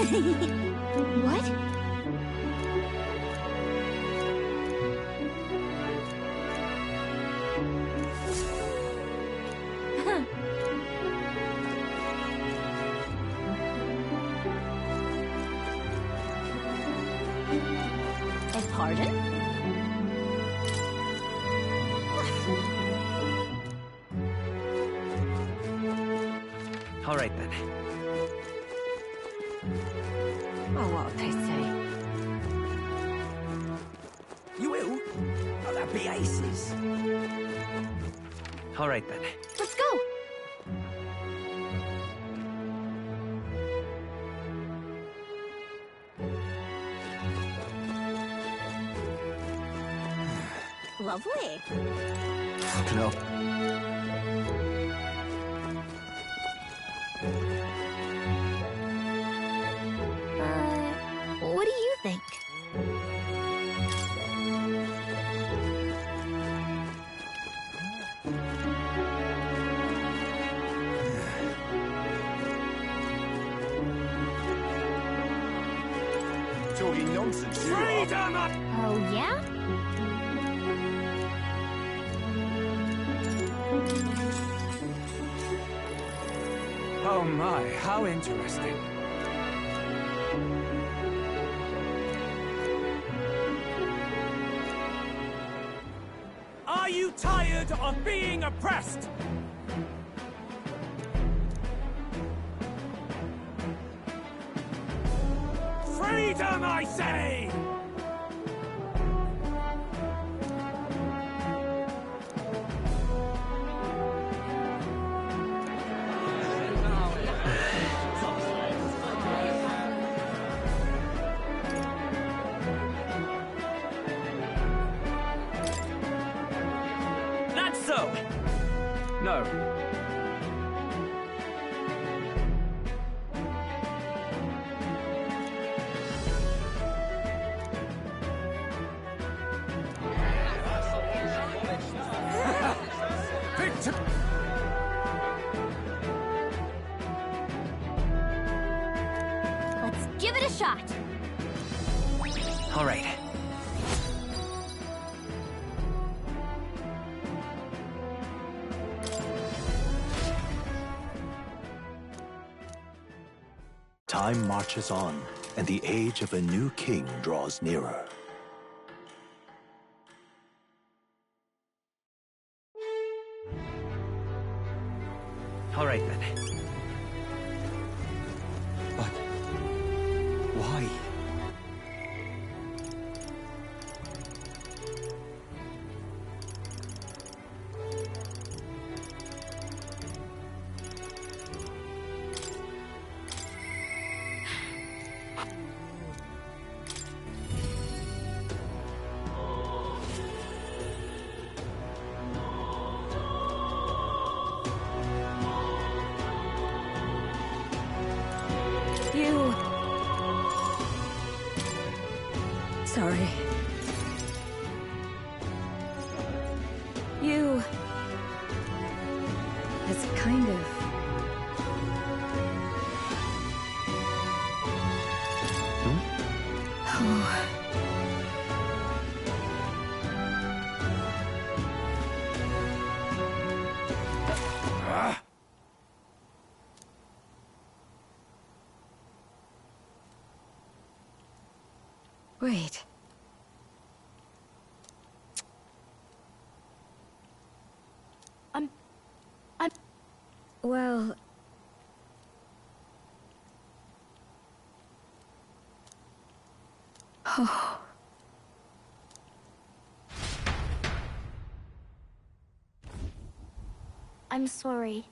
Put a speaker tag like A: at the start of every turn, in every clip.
A: What? Pardon?
B: All right, then.
A: Oh, what they say.
C: You will? Oh, that'd be aces.
B: All right, then.
A: Let's go! Lovely.
C: No.
A: What do you think?
C: Talking nonsense, you are.
D: Freedom!
A: Oh, yeah?
D: Oh my, how interesting. Are you tired of being oppressed? Freedom, I say!
B: No.
A: Let's give it a shot.
B: All right.
E: Time marches on, and the age of a new king draws nearer.
B: All right, then.
C: But why?
A: Sorry. You... It's kind of... Oh... Wait. Well... Oh... I'm sorry.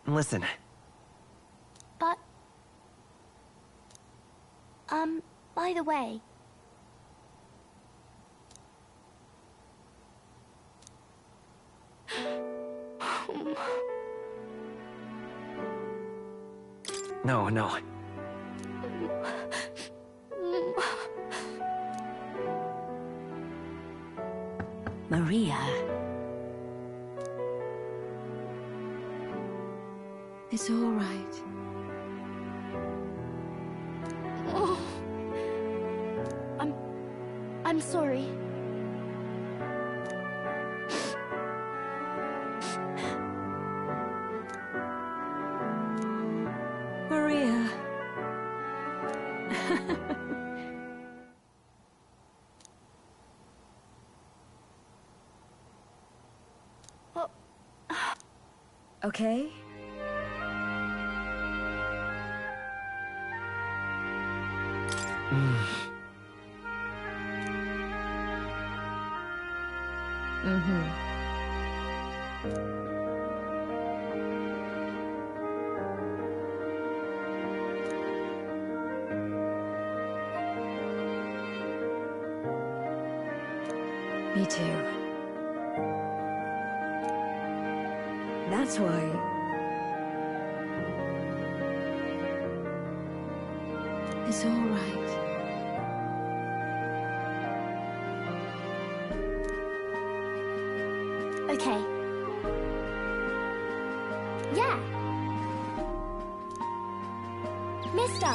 B: Listen.
A: But... by the way...
B: No, no.
A: Maria... It's all right. I'm sorry.
F: Maria.
A: Well,
F: Okay? Mm-hmm. Me too. That's why. It's all right.
A: okay. Yeah. Mister.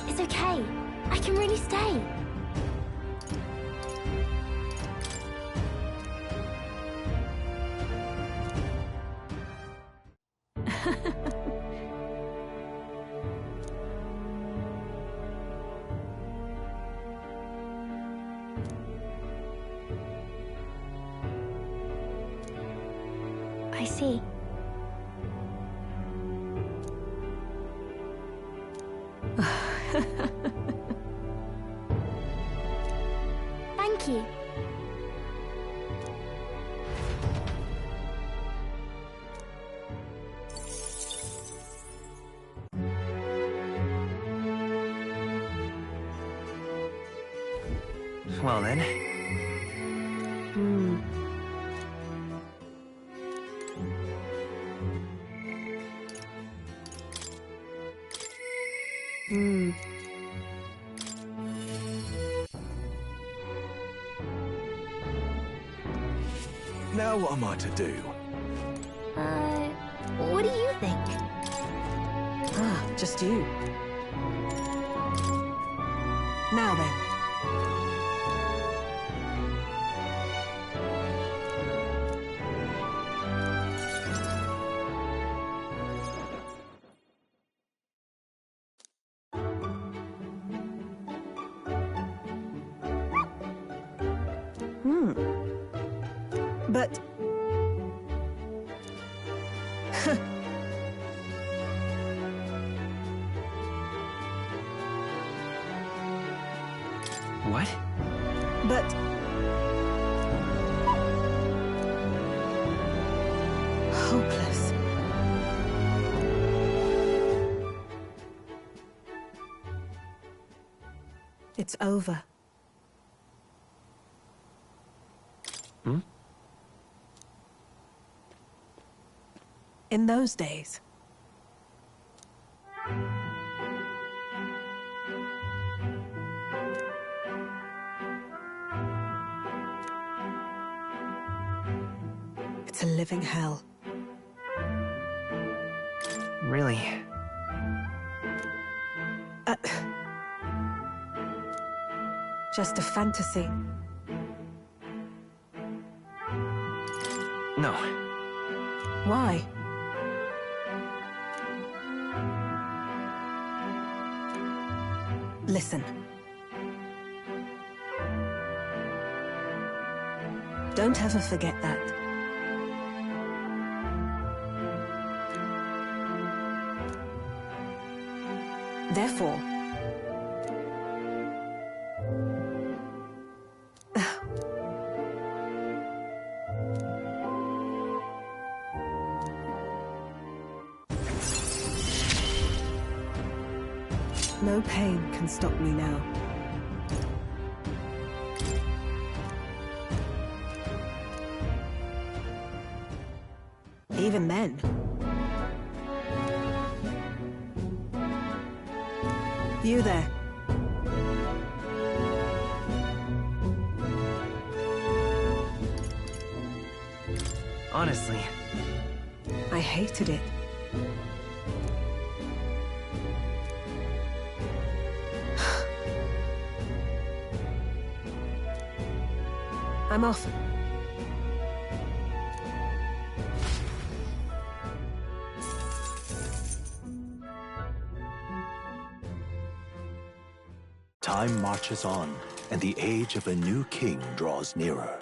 A: It's okay. I can really stay. I see. Thank you.
B: Well then.
F: Hmm. Hmm.
E: Now what am I to do?
A: What do you think?
F: Ah, just you. Now then. But...
B: What?
F: But... hopeless. It's over.
B: Hmm?
F: In those days, it's a living hell.
B: Really?
F: Just a fantasy.
B: No.
F: Why? Listen. Don't ever forget that. Therefore, no pain can stop me now. Even then. You there.
B: honestly.
F: I hated it. I'm off.
E: Time marches on, and the age of a new king draws nearer.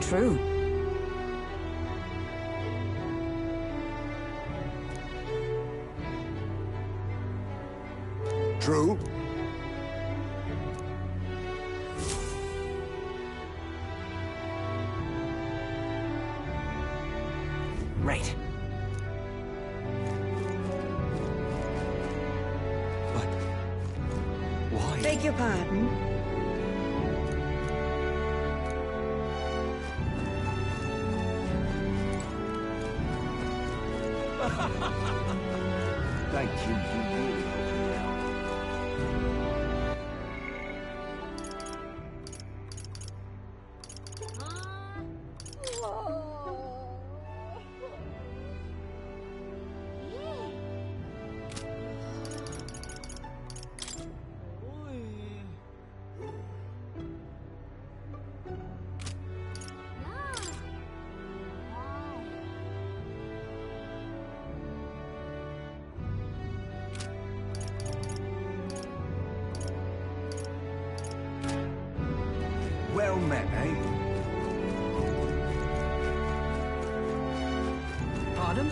F: True.
C: True.
B: Right.
C: But why?
F: Beg your pardon.
C: Thank you. You really helped me out. Well met, eh?
F: Pardon?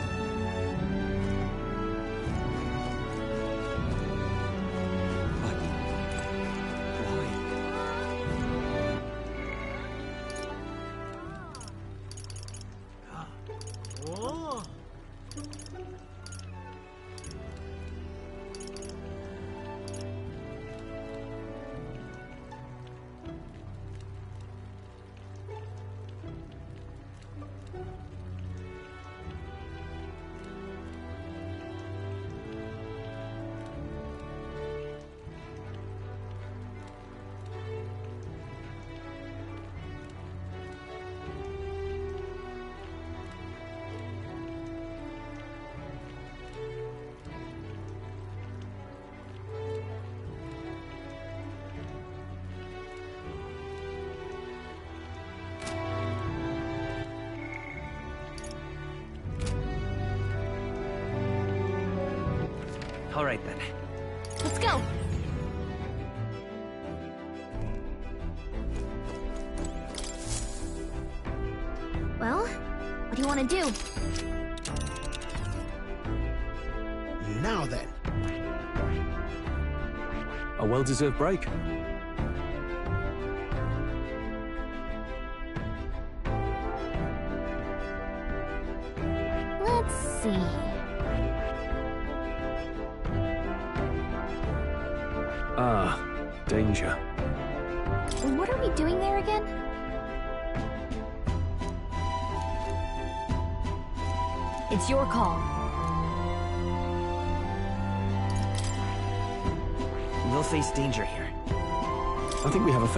C: But why?
B: All right then.
A: Let's go. Well, what do you want to do?
C: Now then.
E: A well-deserved break.
A: Let's see.
E: Ah, danger.
A: What are we doing there again? It's your call.
B: We'll face danger here.
E: I think we have a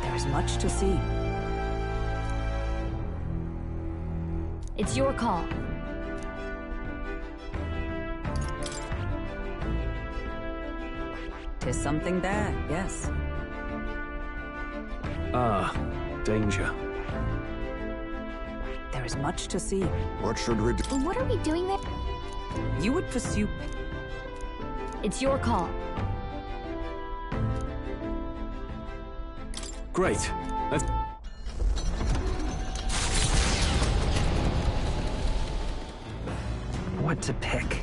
F: There's much to see.
A: It's your call.
F: Tis something there, yes.
E: Ah, danger.
F: There is much to see.
C: What should we do?
A: What are we doing there?
F: You would pursue...
A: It's your call.
E: Great. Let's...
B: What to pick?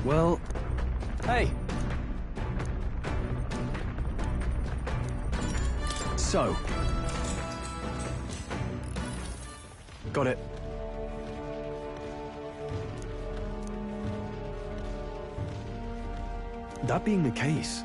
E: Well... Hey! So... Got it. That being the case,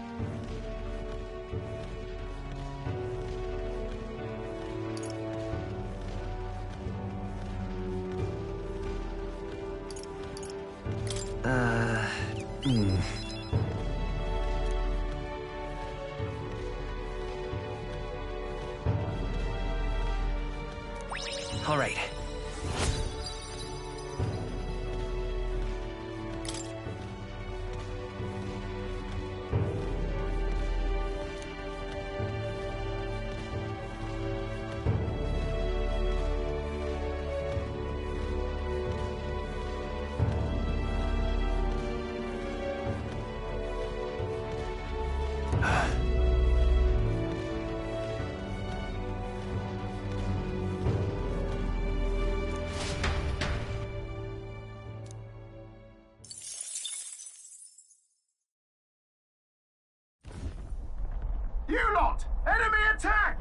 B: All right.
D: You lot! Enemy attack!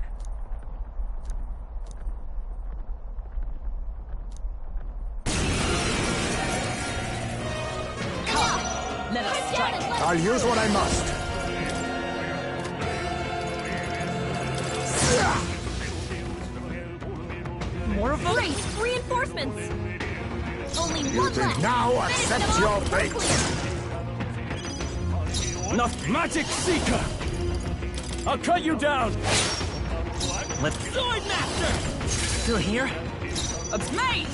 F: Let us strike.
D: I'll use what I must.
F: More of them?
A: Great! Reinforcements! Only
D: You
A: one
D: think
A: left!
D: now
A: Finish
D: accept
A: them
D: your
A: off and we're
D: fate.
A: clear.
D: Enough magic seeker! I'll cut you down!
B: Let's...
F: Sword Master!
B: Still here?
F: Mate!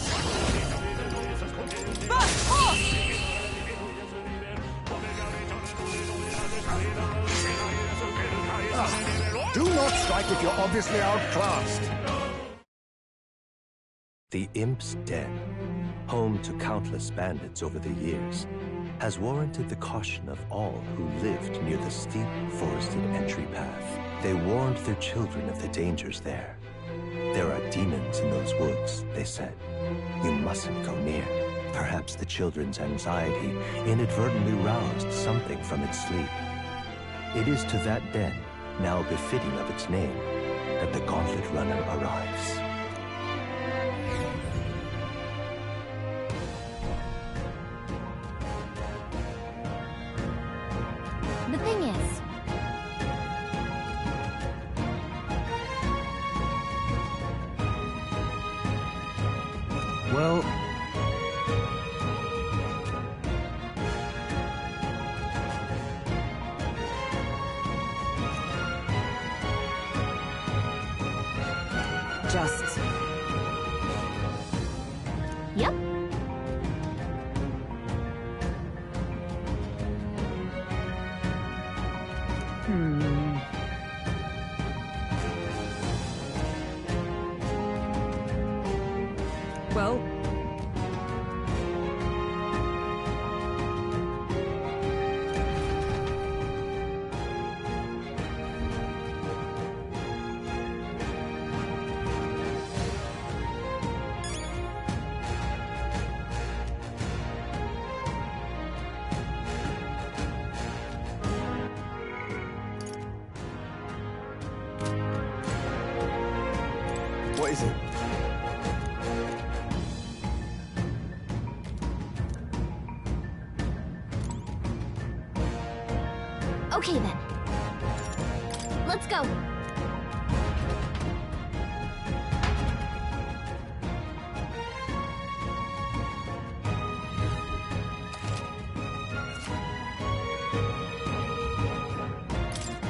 F: Bust horse!
D: Do not strike if you're obviously outclassed.
E: the Imp's Den, home to countless bandits over the years, has warranted the caution of all who lived near the steep, forested entry path. They warned their children of the dangers there. There are demons in those woods, they said. You mustn't go near. Perhaps the children's anxiety inadvertently roused something from its sleep. It is to that den, now befitting of its name, that the Gauntlet Runner arrives.
A: The thing is,
E: Well,
F: Just
A: yep.
F: well,
D: What is it?
A: Okay then. Let's go.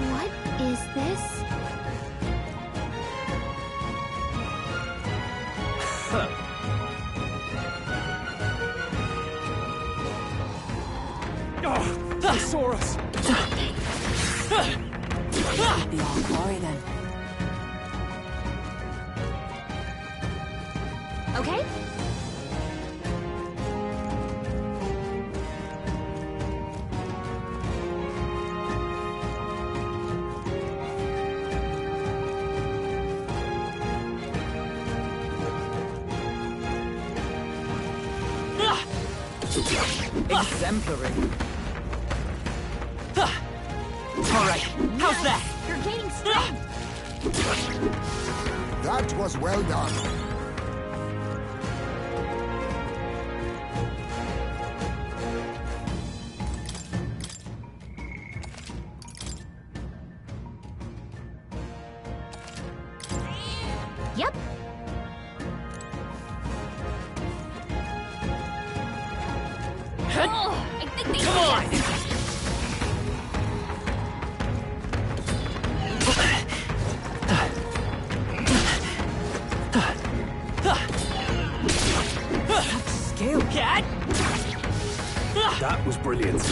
A: What is this?
D: They saw us!
F: be all glory then.
A: Okay?
F: Exemplary.
B: All right, how's that?
A: You're gaining strength!
D: That was well done.
A: Yep. Oh, I think they
B: Come on!
F: Scale.
B: Cat!
D: That was brilliant.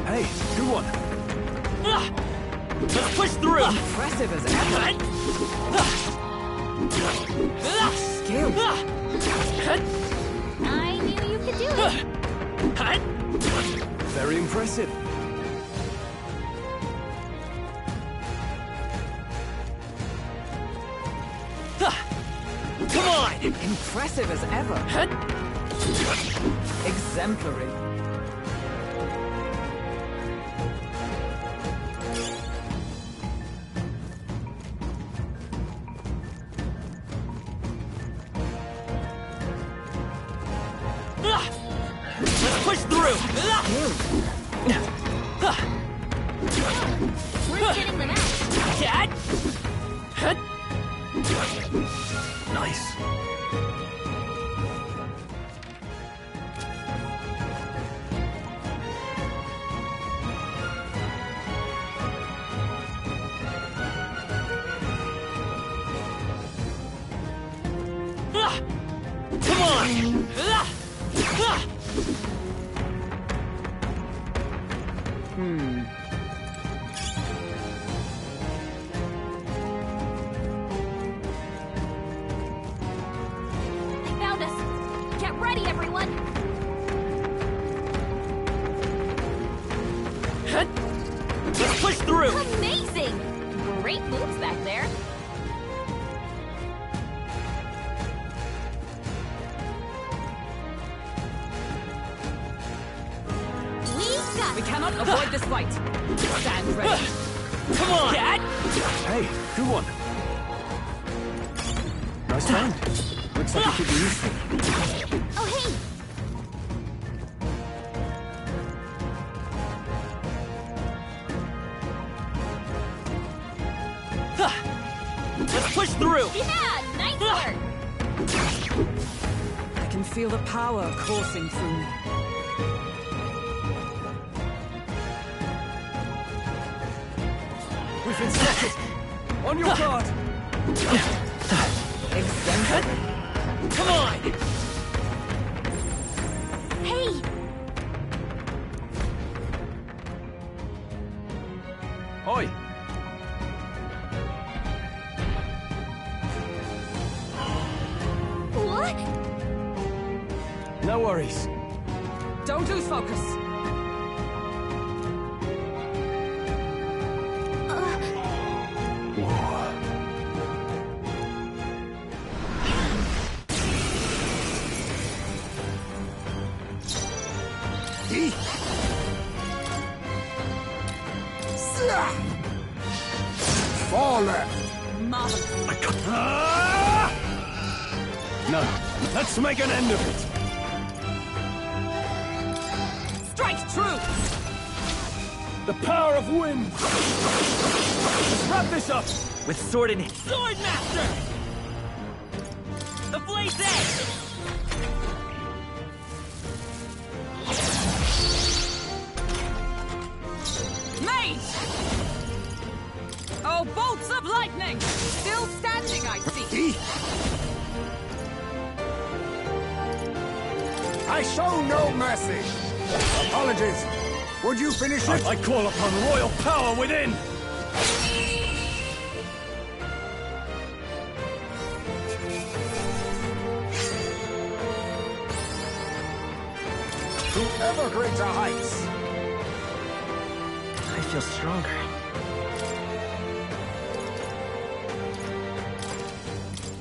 D: Hey, good one.
B: Let's push through!
F: Impressive as ever. Scale.
A: I knew you could do it.
D: Very impressive.
B: Come on!
F: Impressive as ever. Exemplary.
B: Let's push through!
A: We're getting them out.
B: Cat! Nice. Come on!
A: They found us. Get ready, everyone.
B: Let's push through!
A: Amazing! Great moves back there.
F: We cannot avoid this fight. Stand ready.
B: Come on! Cat!
D: Hey, good one. Nice find. Looks like it could be useful.
A: Oh, hey!
B: Let's push through!
A: Yeah, nice work!
F: I can feel the power coursing through me.
D: We've been spotted. On your guard.
F: Exemplary.
B: Come on!
A: Hey!
D: Oi.
A: What?
D: No worries.
F: Don't lose focus.
C: Fall left.
F: Marvelous.
D: No, let's make an end of it.
F: Strike true.
D: The power of wind. Let's wrap this up.
B: With sword in hand. Sword Master! The Blaze Edge!
F: Mage! Oh, bolts of lightning! Still standing, I see.
C: I show no mercy. Apologies. Would you finish it?
D: I call upon royal power within.
C: To ever greater heights.
B: I feel stronger.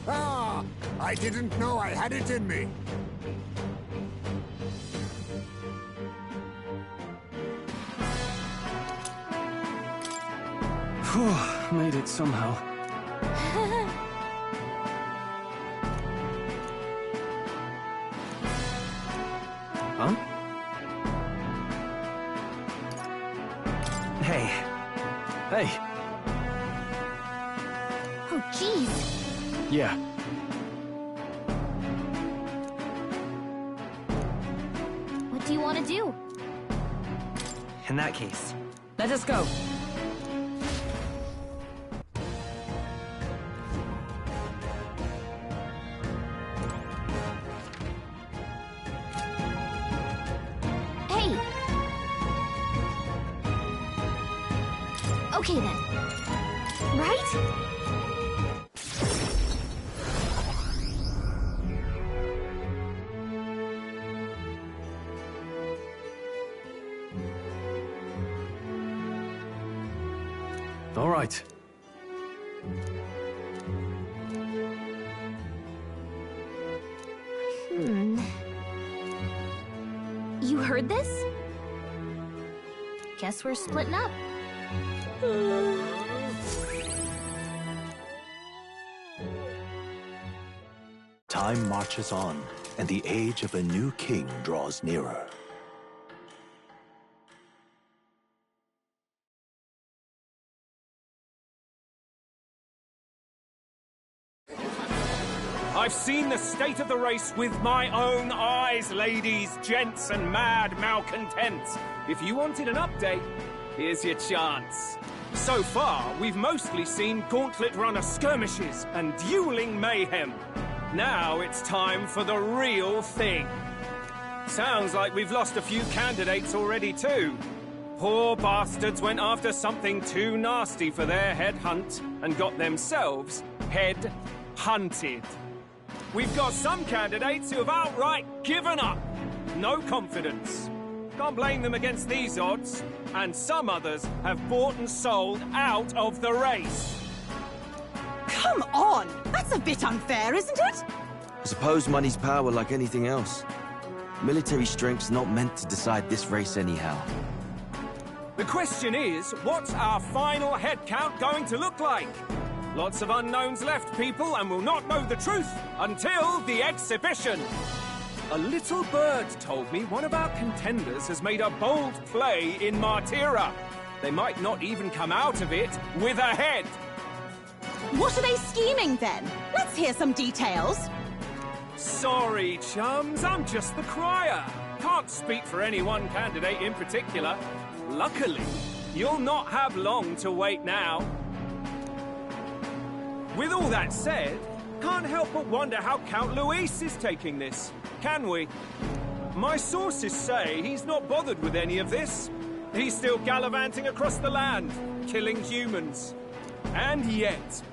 C: Ah, I didn't know I had it in me.
D: Made it somehow.
B: Huh? Hey. Hey.
A: Oh, jeez.
D: Yeah.
A: What do you want to do?
B: In that case,
F: Let us go.
A: Hey! Okay then. Right?
D: All right.
A: You heard this? Guess we're splitting up.
E: Time marches on, and the age of a new king draws nearer.
D: I've seen the state of the race with my own eyes, ladies, gents, and mad malcontents. If you wanted an update, here's your chance. So far, we've mostly seen gauntlet runner skirmishes and dueling mayhem. Now it's time for the real thing. Sounds like we've lost a few candidates already too. Poor bastards went after something too nasty for their head hunt and got themselves head hunted. We've got some candidates who have outright given up. No confidence. Can't blame them against these odds. And some others have bought and sold out of the race.
G: Come on! That's a bit unfair, isn't it?
H: I suppose money's power like anything else. Military strength's not meant to decide this race anyhow.
D: The question is, what's our final head count going to look like? Lots of unknowns left, people, and we'll not know the truth until the exhibition. A little bird told me one of our contenders has made a bold play in Martyra. They might not even come out of it with a head.
G: What are they scheming then? Let's hear some details.
D: Sorry, chums, I'm just the crier. Can't speak for any one candidate in particular. Luckily, you'll not have long to wait now. With all that said, can't help but wonder how Count Luis is taking this, can we? My sources say he's not bothered with any of this. He's still gallivanting across the land, killing humans. And yet,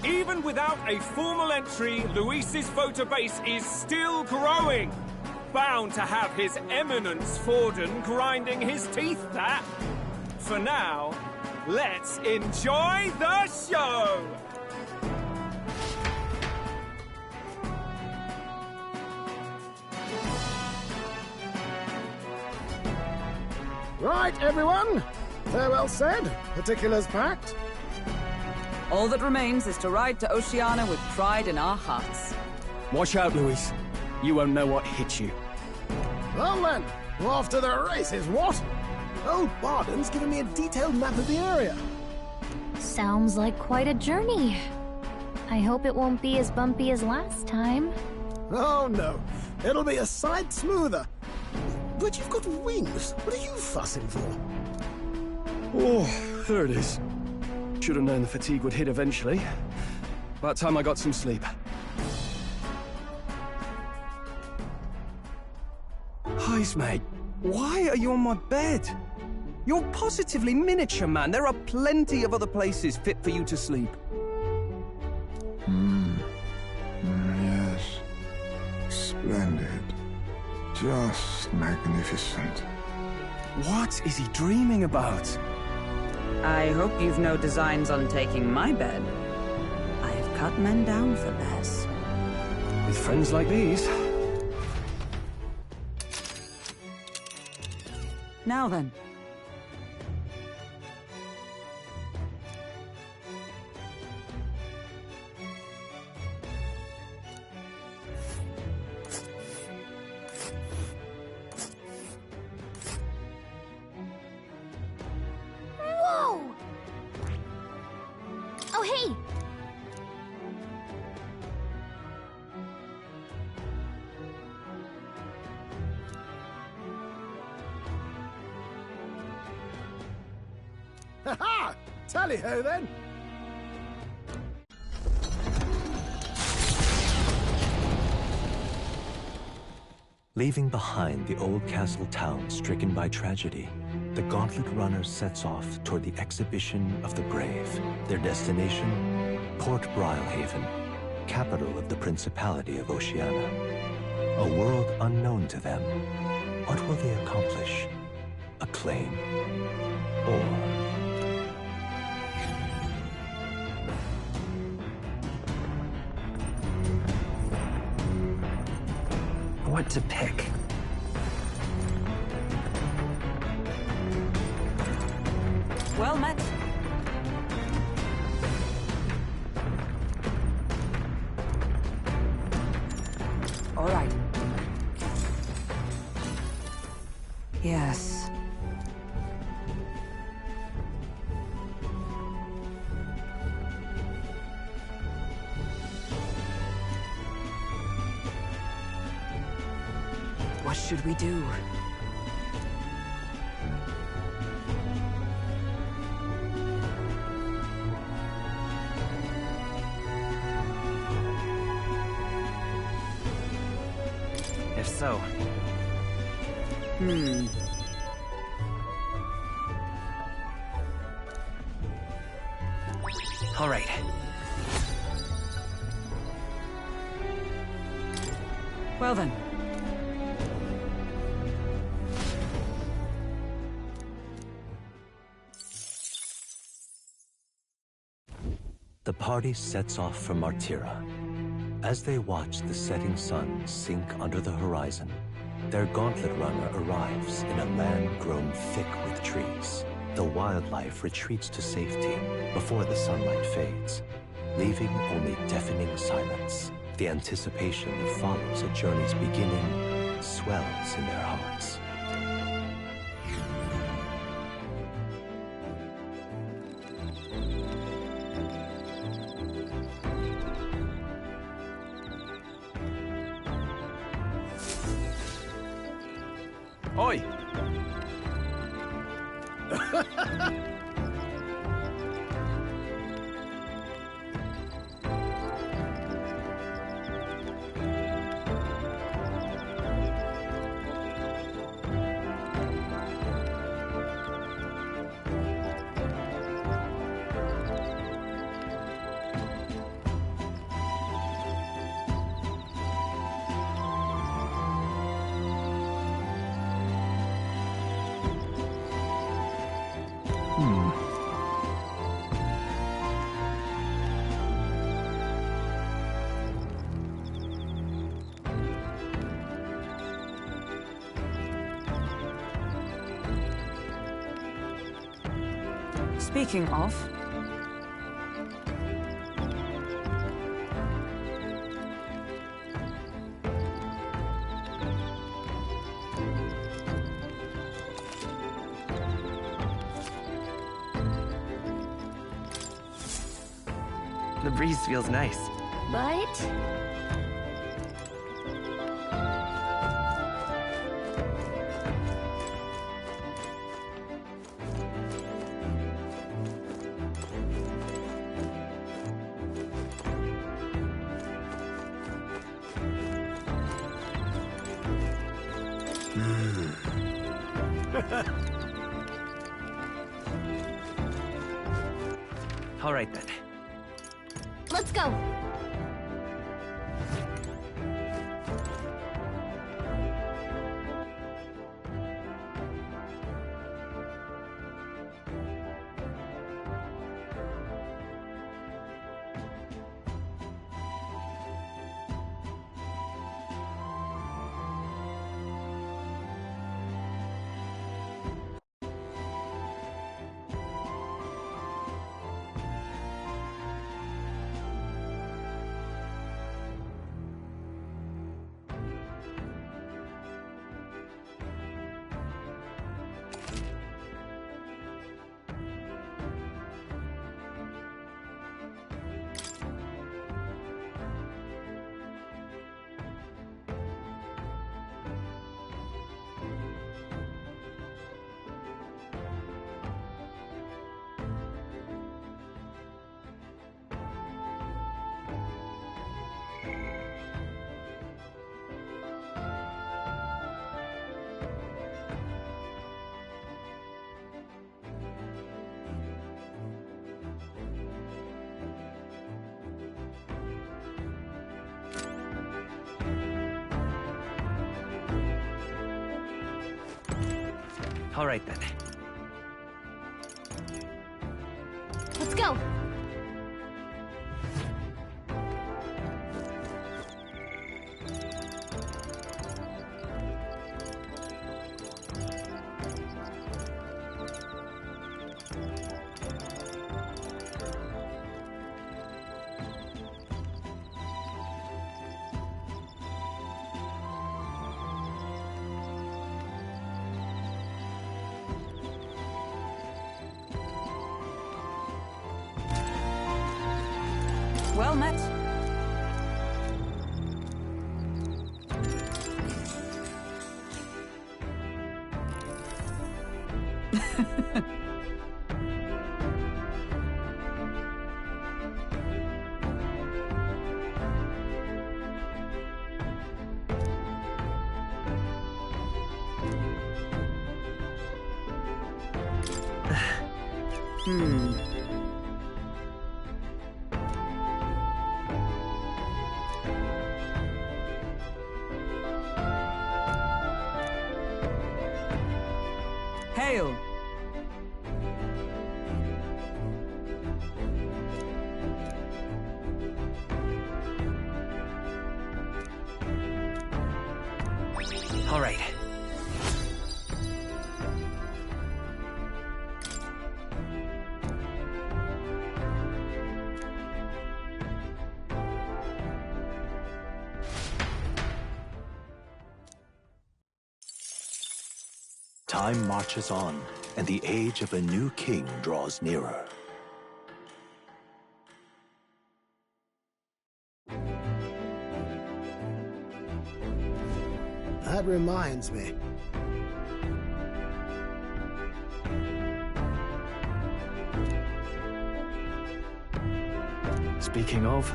D: even without a formal entry, Luis's voter base is still growing. Bound to have His Eminence Forden grinding his teeth, that. For now, let's enjoy the show!
C: Right, everyone. Farewell said, particulars packed.
F: All that remains is to ride to Oceania with pride in our hearts.
D: Watch out, Luis. You won't know what hit you.
C: Well then, we're off to the races, what? Old Barden's given me a detailed map of the area.
A: Sounds like quite a journey. I hope it won't be as bumpy as last time.
C: Oh no, it'll be a sight smoother. But you've got wings. What are you fussing for?
D: Oh, there it is. Should have known the fatigue would hit eventually. About time I got some sleep. Heis, mate. Why are you on my bed? You're positively miniature, man. There are plenty of other places fit for you to sleep.
I: Yes. Splendid. Just magnificent.
D: What is he dreaming about?
F: I hope you've no designs on taking my bed. I have cut men down for less.
D: With friends like these?
F: Now then.
A: hey!
C: Ha-ha! Tally-ho, then!
E: Leaving behind the old castle town stricken by tragedy, the Gauntlet Runner sets off toward the Exhibition of the Brave. Their destination, Port Brilehaven, capital of the Principality of Oceania. A world unknown to them. What will they accomplish? Acclaim? Or...
B: what to pick?
F: Well met. All right. Yes. What should we do?
B: If so... All right.
F: Well then.
E: The party sets off for Martira. As they watch the setting sun sink under the horizon, their Gauntlet Runner arrives in a land grown thick with trees. The wildlife retreats to safety before the sunlight fades, leaving only deafening silence. The anticipation that follows a journey's beginning swells in their hearts.
B: Oi!
F: Speaking of...
B: The breeze feels nice.
A: But...
B: All right then.
A: let's go!
B: All right then.
A: Let's go.
F: Well met. Hail!
B: All right.
E: Time marches on, and the age of a new king draws nearer.
C: That reminds me.
B: Speaking of...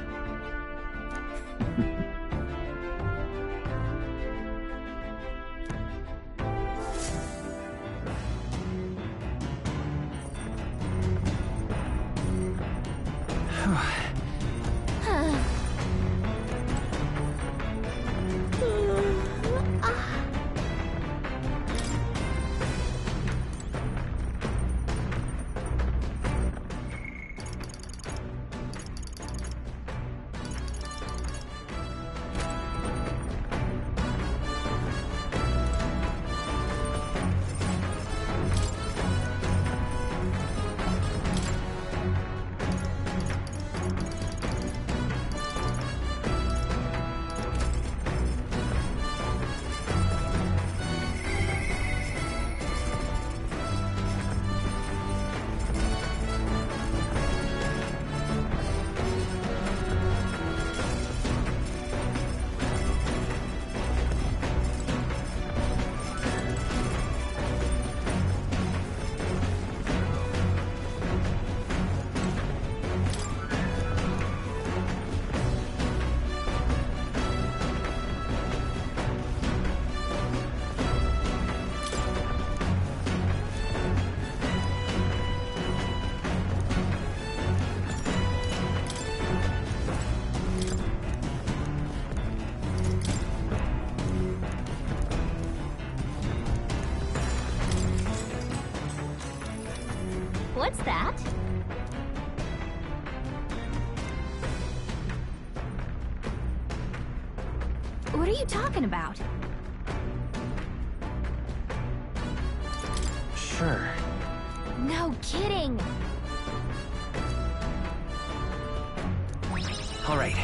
A: What's that? What are you talking about?
B: Sure.
A: No kidding.
B: All right.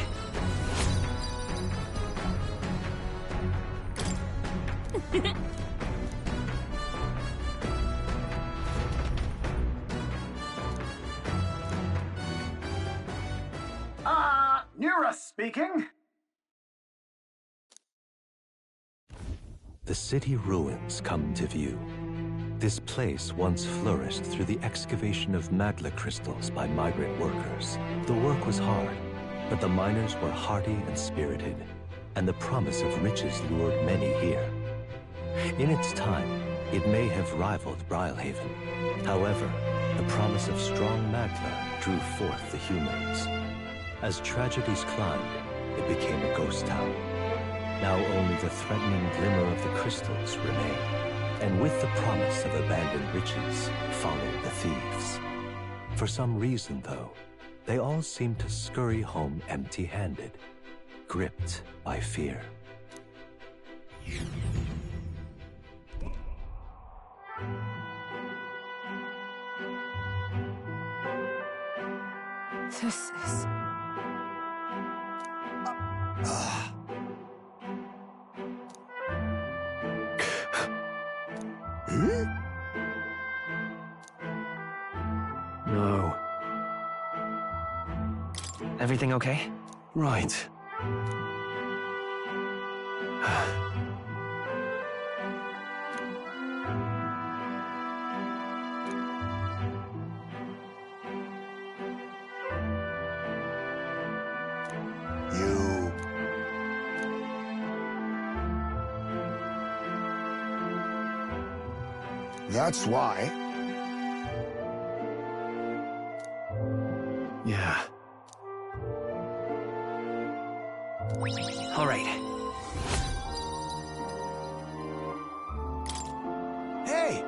J: Nira speaking.
E: The city ruins come to view. This place once flourished through the excavation of magla crystals by migrant workers. The work was hard, but the miners were hardy and spirited, and the promise of riches lured many here. In its time, it may have rivaled Brylehaven. However, the promise of strong magla drew forth the humans. As tragedies climbed, it became a ghost town. Now only the threatening glimmer of the crystals remain. And with the promise of abandoned riches, followed the thieves. For some reason, though, they all seem to scurry home empty-handed, gripped by fear.
F: This is...
B: No. Everything okay?
E: Right.
I: You... That's why.
B: Yeah. All right.
C: Hey!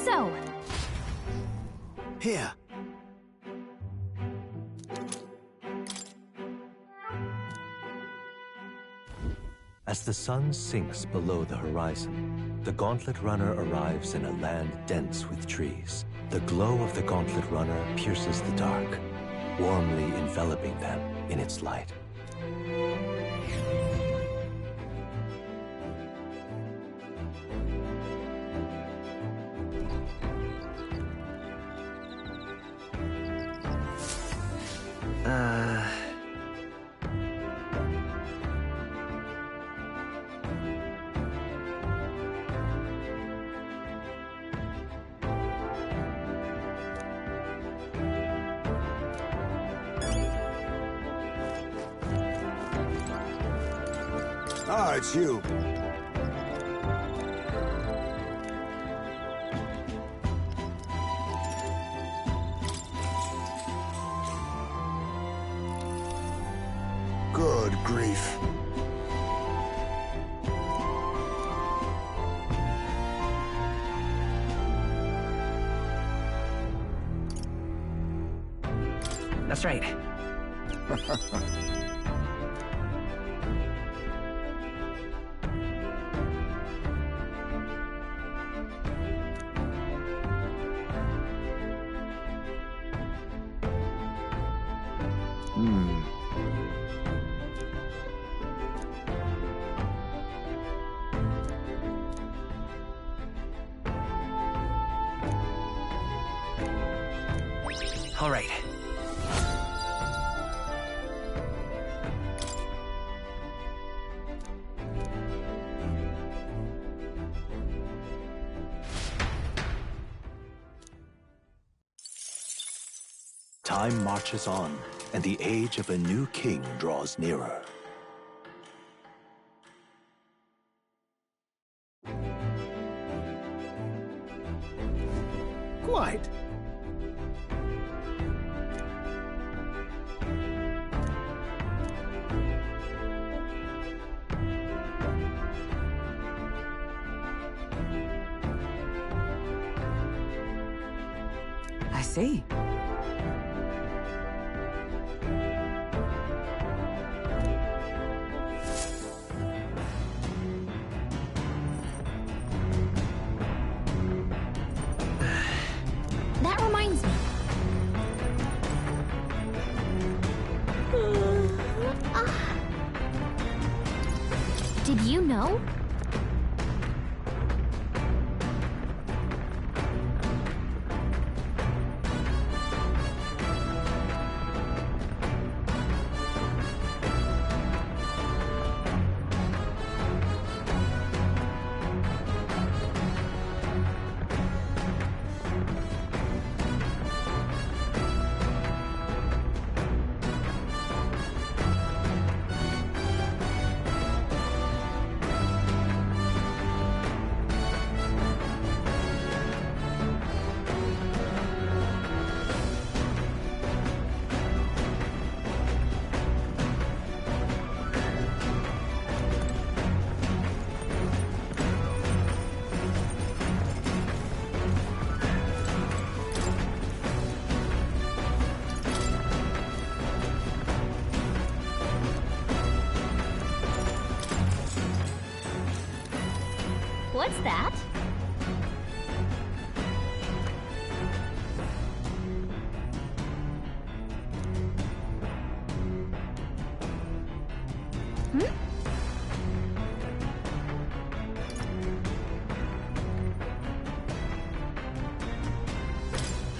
A: So,
C: Here.
E: As the sun sinks below the horizon, the Gauntlet Runner arrives in a land dense with trees. The glow of the Gauntlet Runner pierces the dark, warmly enveloping them in its light.
I: Ah, it's you. Good grief.
B: That's right. All right.
E: Time marches on, and the age of a new king draws nearer.
C: Quite.
F: I see.
A: that reminds me. Did you know?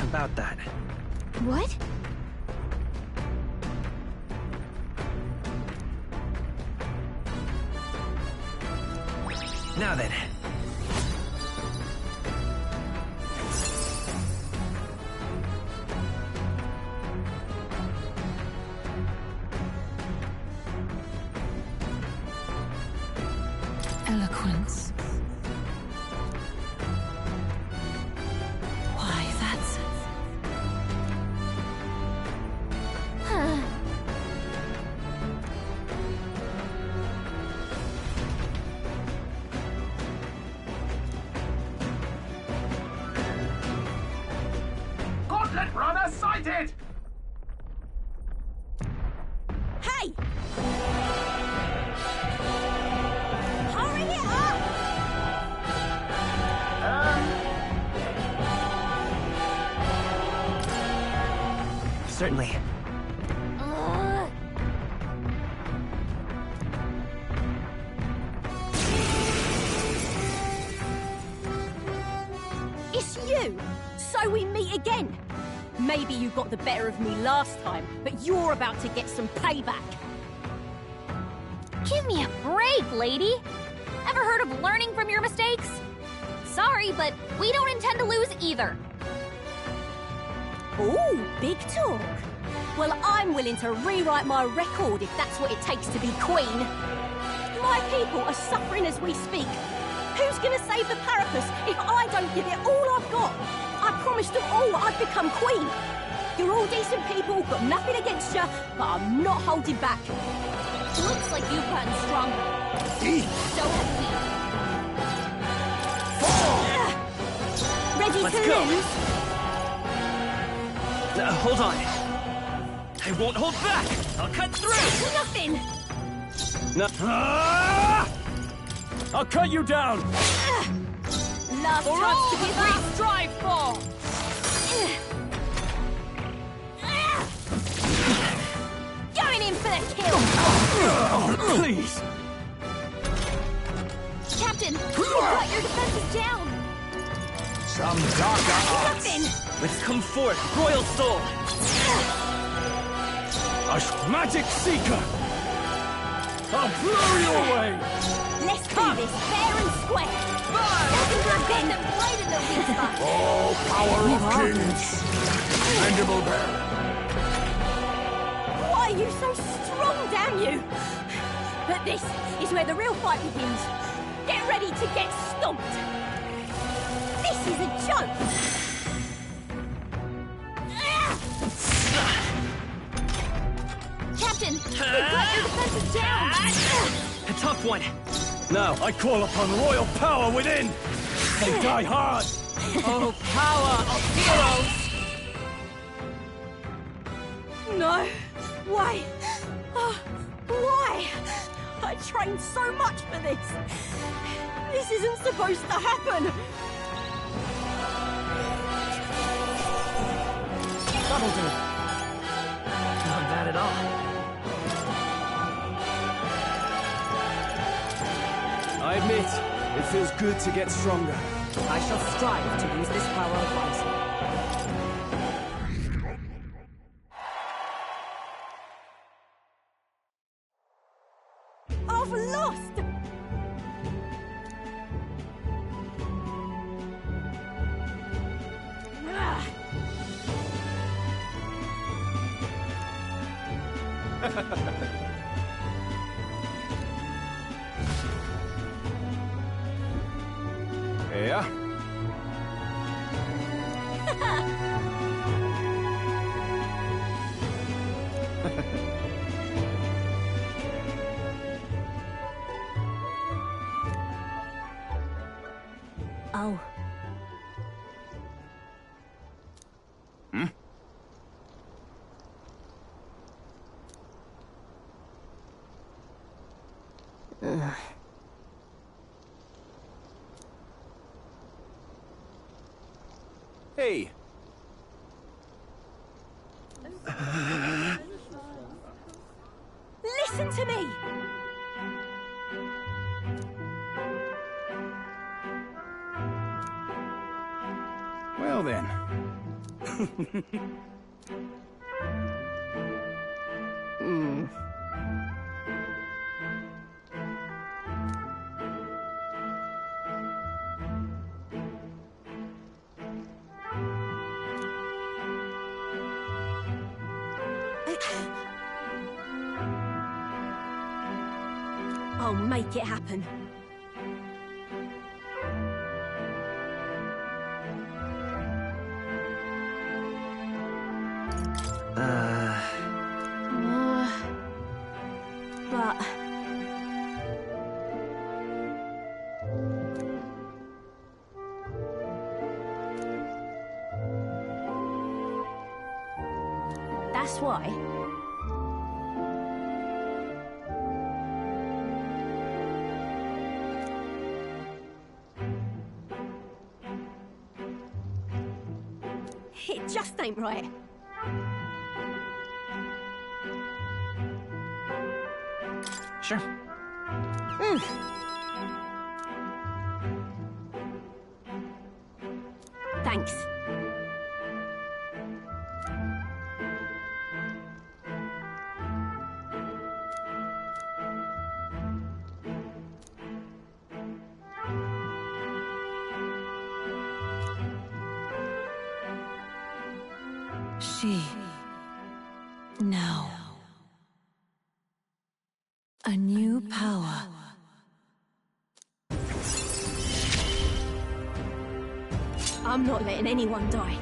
B: About that.
A: What?
B: Now then.
A: Eloquence. Why, that's... Huh.
J: Gauntlet runner sighted!
G: Hey! Hurry it up!
B: Certainly.
G: It's you! So we meet again! Maybe you got the better of me last time, but you're about to get some payback.
A: Give me a break, lady! Ever heard of learning from your mistakes? Sorry, but we don't intend to lose either.
G: Ooh, big talk. Well, I'm willing to rewrite my record if that's what it takes to be queen. My people are suffering as we speak. Who's gonna save the Parapus if I don't give it all I've got? I promised them all I'd become queen. You're all decent people, got nothing against you, but I'm not holding back.
A: Looks like you've gotten stronger. So have we.
G: Ready
B: Let's
G: to
B: go.
G: lose?
B: Hold on. I won't hold back. I'll cut through.
G: Nothing.
D: No. I'll cut you down.
G: Last
A: For
G: chance
A: all
G: to
A: that
G: give
A: we
G: up.
A: strive for!
G: Going in for the kill.
D: Please.
A: Captain, you've got your defenses down!
I: Some darker arts.
G: Nothing.
B: Let's come forth, Royal Soul.
D: A magic seeker. I'll blow you away.
G: Let's do this fair and square.
A: Get them right in the weak spot!
I: All power of kings. Mandible bear.
G: Why are you so strong, damn you? But this is where the real fight begins. Get ready to get stomped. This is a joke.
A: Captain, you've got your defenses down!
B: A tough one.
D: Now I call upon royal power within. They die hard.
A: Oh, power of heroes!
G: No. Why? Why? I trained so much for this. This isn't supposed to happen.
B: Double do. Not bad at all.
D: I admit, it feels good to get stronger.
F: I shall strive to use this power wisely.
G: I've lost.
D: Yeah?
G: Oh.
D: Hey.
G: Listen to me.
C: Well then.
G: I'll make it happen. But... That's why. It just ain't right.
B: Sure.
G: Thanks.
K: She... now... a new power.
G: I'm not letting anyone die.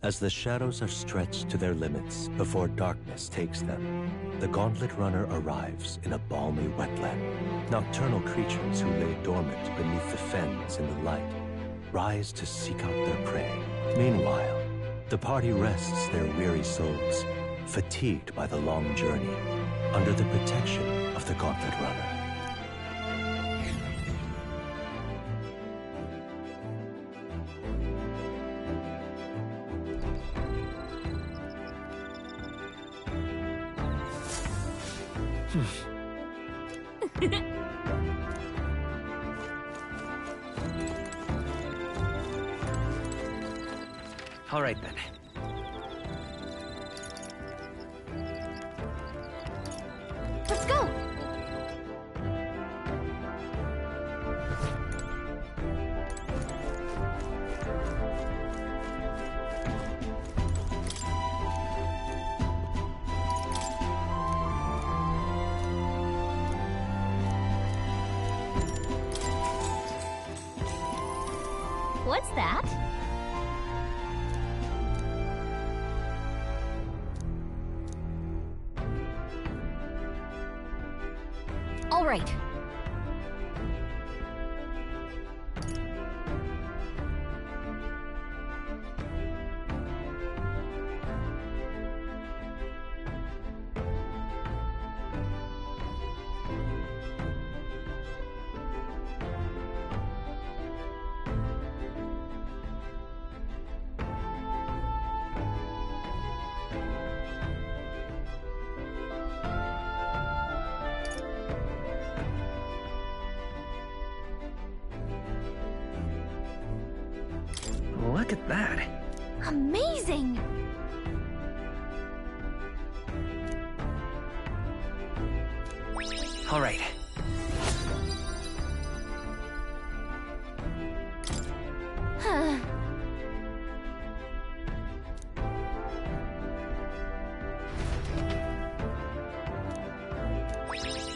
E: As the shadows are stretched to their limits before darkness takes them, the Gauntlet Runner arrives in a balmy wetland. Nocturnal creatures who lay dormant beneath the fens in the light rise to seek out their prey. Meanwhile, the party rests their weary souls, fatigued by the long journey, under the protection of the Gauntlet Runner.
B: All right, then.
A: Let's go! What's that? All right.
B: Look at that.
A: Amazing!
B: All right.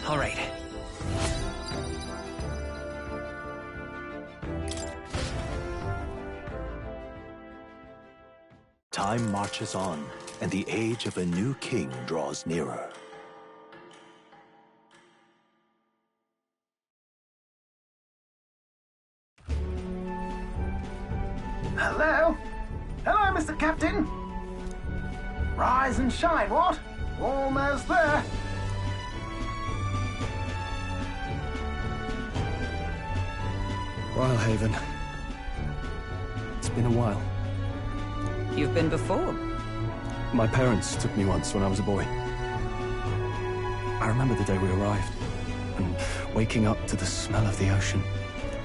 B: All right.
E: Time marches on, and the age of a new king draws nearer.
J: Hello? Hello, Mr. Captain? Rise and shine, what? Almost there.
L: Brilehaven. It's been a while.
F: You've been before?
L: My parents took me once when I was a boy. I remember the day we arrived, and waking up to the smell of the ocean.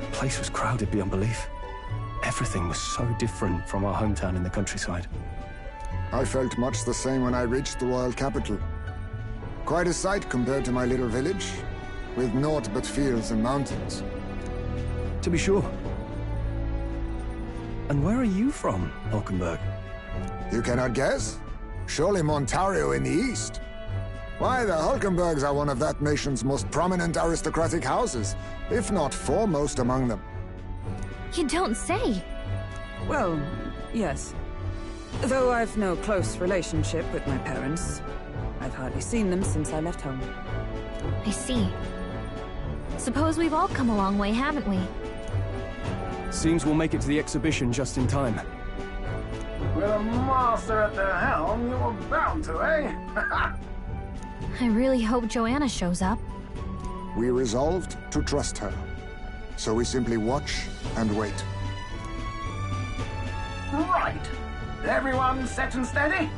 L: The place was crowded beyond belief. Everything was so different from our hometown in the countryside.
I: I felt much the same when I reached the royal capital. Quite a sight compared to my little village, with naught but fields and mountains.
L: To be sure. And where are you from, Hulkenberg?
I: You cannot guess? Surely Montario in the east. Why, the Hulkenbergs are one of that nation's most prominent aristocratic houses, if not foremost among them.
A: You don't say.
F: Well, yes. Though I've no close relationship with my parents. I've hardly seen them since I left home.
A: I see. Suppose we've all come a long way, haven't we?
L: Seems we'll make it to the exhibition just in time.
J: With a master at the helm, you were bound to, eh?
A: I really hope Joanna shows up.
I: We resolved to trust her. So we simply watch and wait.
J: Right. Everyone set and steady?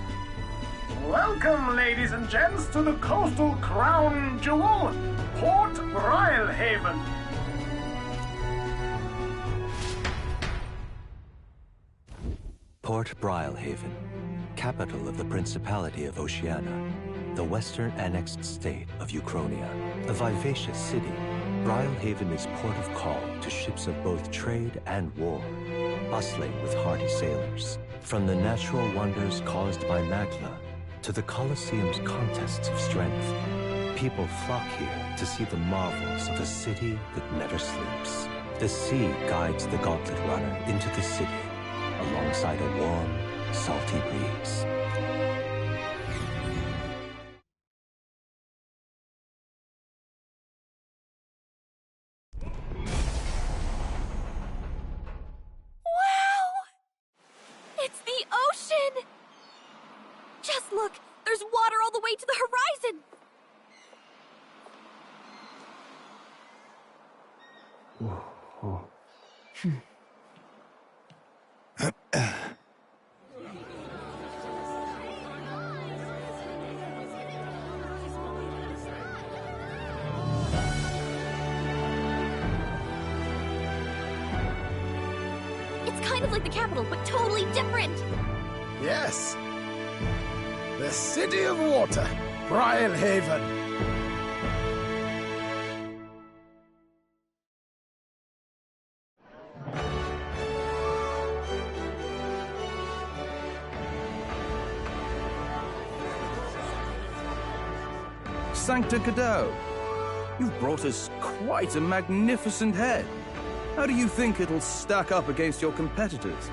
J: Welcome, ladies and gents, to the coastal crown jewel, Port Brilehaven.
E: Port Brilehaven, capital of the Principality of Oceania, the western annexed state of Uchronia. A vivacious city, Brilehaven is port of call to ships of both trade and war, bustling with hardy sailors. From the natural wonders caused by Magla to the Colosseum's contests of strength, people flock here to see the marvels of a city that never sleeps. The sea guides the gauntlet runner into the city, alongside a warm, salty breeze.
A: Wow! It's the ocean! Just look! There's water all the way to the horizon! It's kind of like the capital, but totally different!
C: Yes. The City of Water, Brilehaven.
L: Sancta Cadeau, you've brought us quite a magnificent head. How do you think it'll stack up against your competitors?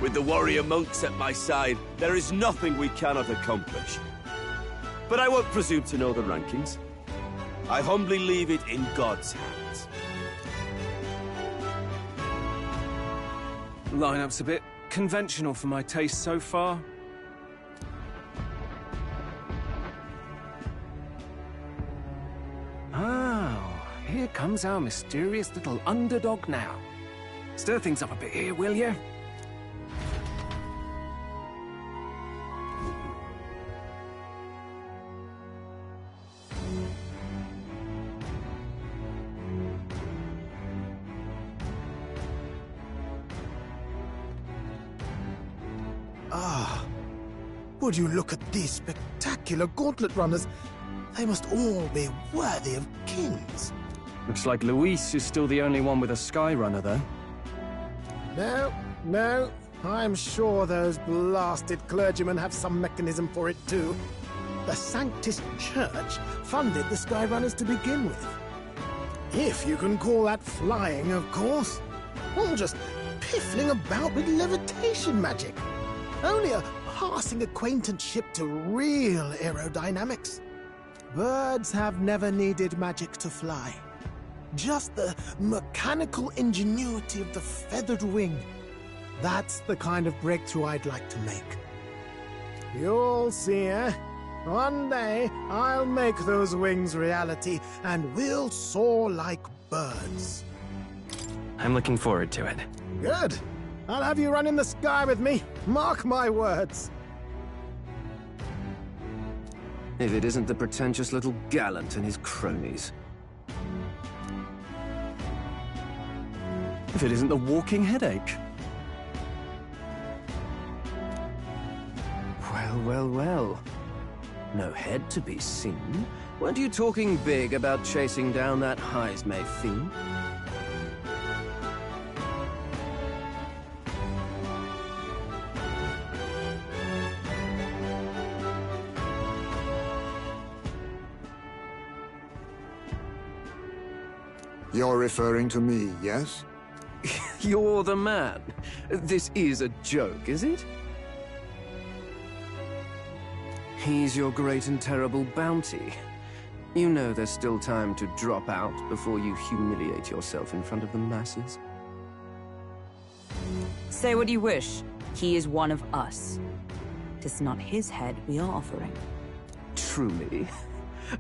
H: With the warrior monks at my side, there is nothing we cannot accomplish. But I won't presume to know the rankings. I humbly leave it in God's hands.
D: Lineup's a bit conventional for my taste so far. Oh, here comes our mysterious little underdog now. Stir things up a bit here, will you?
C: Ah, would you look at these spectacular gauntlet runners? They must all be worthy of kings.
L: Looks like Luis is still the only one with a Skyrunner, though.
C: No. I'm sure those blasted clergymen have some mechanism for it too. The Sanctus Church funded the Skyrunners to begin with. If you can call that flying, of course. All just piffling about with levitation magic. Only a passing acquaintanceship to real aerodynamics. Birds have never needed magic to fly. Just the mechanical ingenuity of the feathered wing. That's the kind of breakthrough I'd like to make. You'll see, eh? One day, I'll make those wings reality, and we'll soar like birds.
B: I'm looking forward to it.
C: Good. I'll have you run in the sky with me. Mark my words.
M: If it isn't the pretentious little gallant and his cronies.
L: If it isn't the walking headache.
M: Well, well, well. No head to be seen. Weren't you talking big about chasing down that Heismay fiend?
I: You're referring to me, yes?
M: You're the man. This is a joke, is it? He's your great and terrible bounty. You know there's still time to drop out before you humiliate yourself in front of the masses.
F: Say what you wish. He is one of us. 'Tis not his head we are offering.
M: Truly?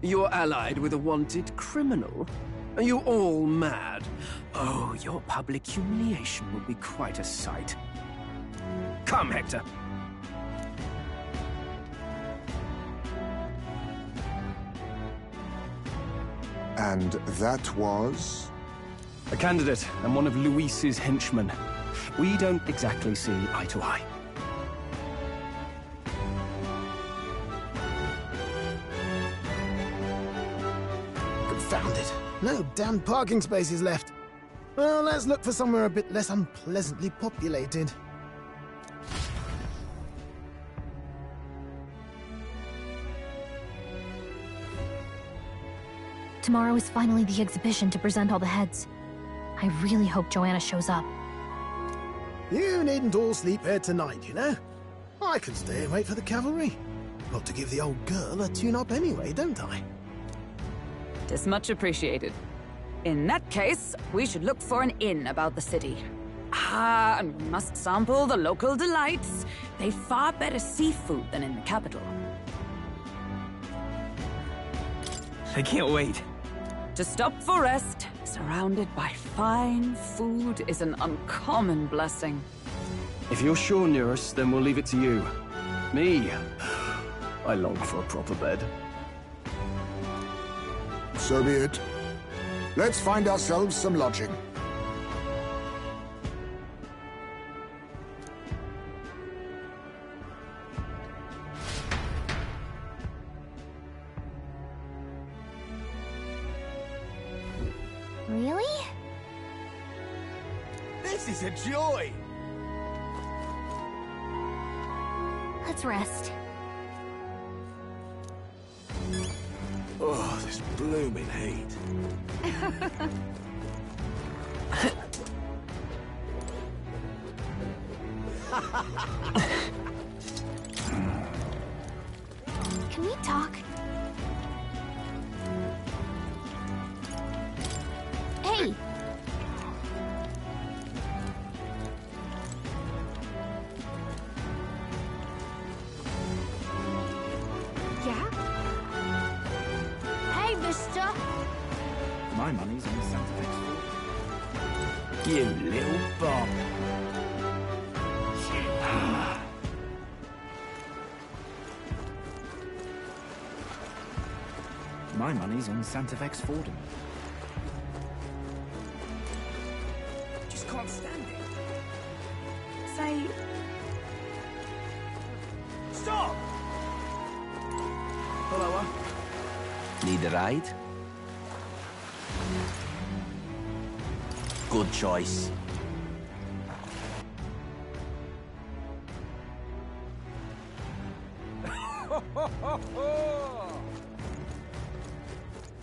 M: You're allied with a wanted criminal? Are you all mad? Oh, your public humiliation will be quite a sight. Come, Hector.
I: And that was?
L: A candidate and one of Luis's henchmen. We don't exactly see eye to eye.
C: Confound it. No damn parking spaces left. Well, let's look for somewhere a bit less unpleasantly populated.
A: Tomorrow is finally the exhibition to present all the heads. I really hope Joanna shows up.
C: You needn't all sleep here tonight, you know? I can stay and wait for the cavalry. Got to give the old girl a tune-up anyway, don't I?
F: 'Tis much appreciated. In that case, we should look for an inn about the city. Ah, and we must sample the local delights. They've far better seafood than in the capital.
B: I can't wait.
F: To stop for rest, surrounded by fine food, is an uncommon blessing.
L: If you're sure, Nearest, then we'll leave it to you. Me, I long for a proper bed.
I: So be it. Let's find ourselves some lodging.
A: Really?
H: This is a joy!
A: Let's rest.
H: Oh, this blooming heat.
A: Can we talk? Hey! Yeah? Hey, mister!
B: My money's on Santa Fe. You little bop. My money's on Santa Vex Fordham. Just can't stand it.
F: Say,
H: Stop! Hello, need a ride? Good choice.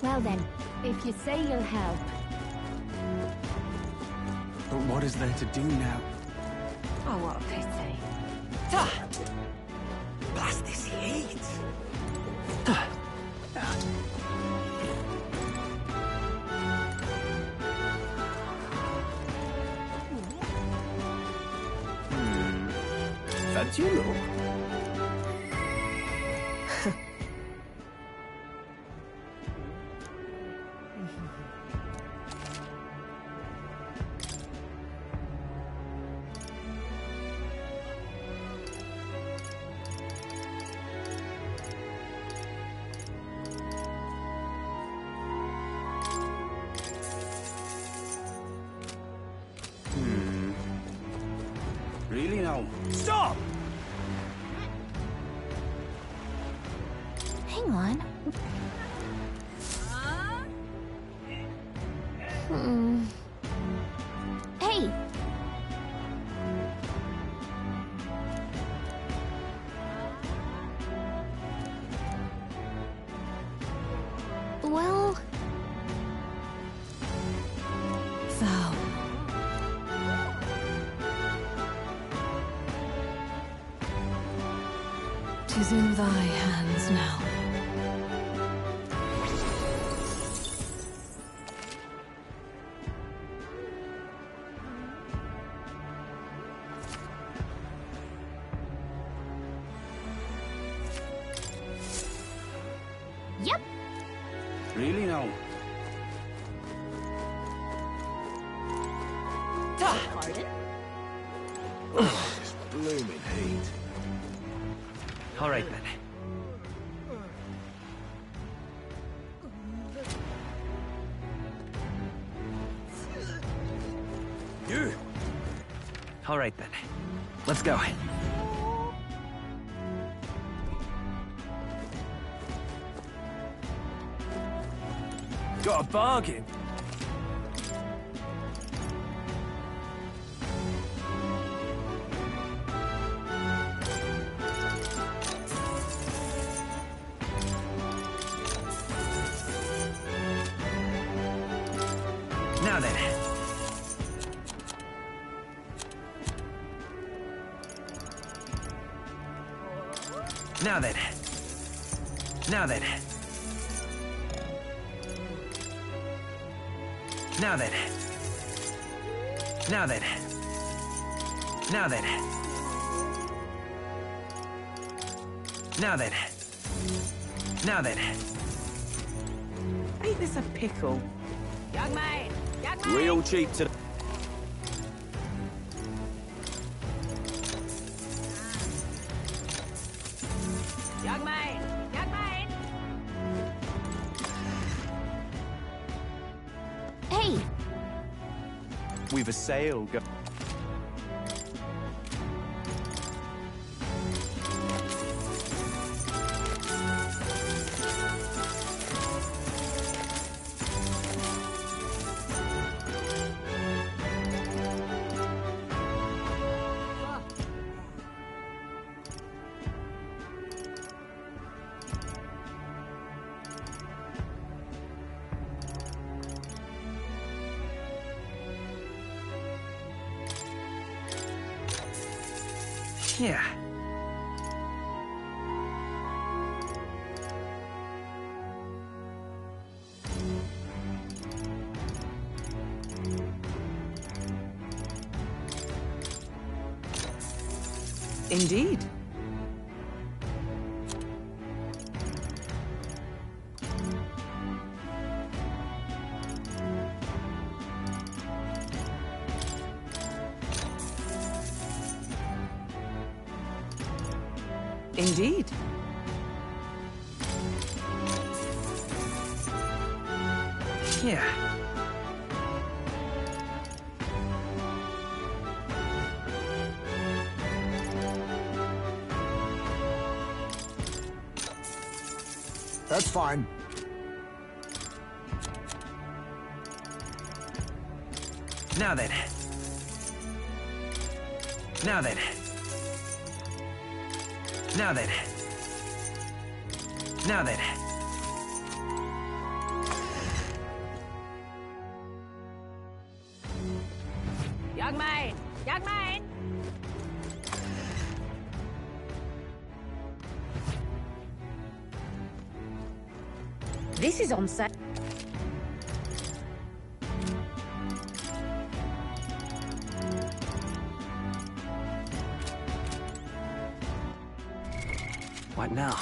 A: Well then, if you say you'll help.
B: But what is there to do now?
A: Oh, what a pity.
H: Blast this heat! Fancy a look?
B: Stop!
A: Hang on. Hey! Well...
K: Thou. 'Tis in thy hands now.
A: Yep.
H: Really now?
A: Pardon?
H: This blooming heat.
B: All right, then.
H: You!
B: All right, then. Let's go.
H: Got a bargain?
B: Now then. Now then. Now then. Now then. Now then. Now then. Now then. Now then.
F: Ain't this a pickle?
G: Young man! Young man!
H: Real cheap to...
G: Young man! Young man!
A: Hey!
H: We've a sale go...
B: Yeah.
F: Indeed. Indeed.
B: Yeah.
I: That's fine.
B: Now then. Now then. Now then. Now then.
G: Young man! Young man! This is on sale.
B: What now?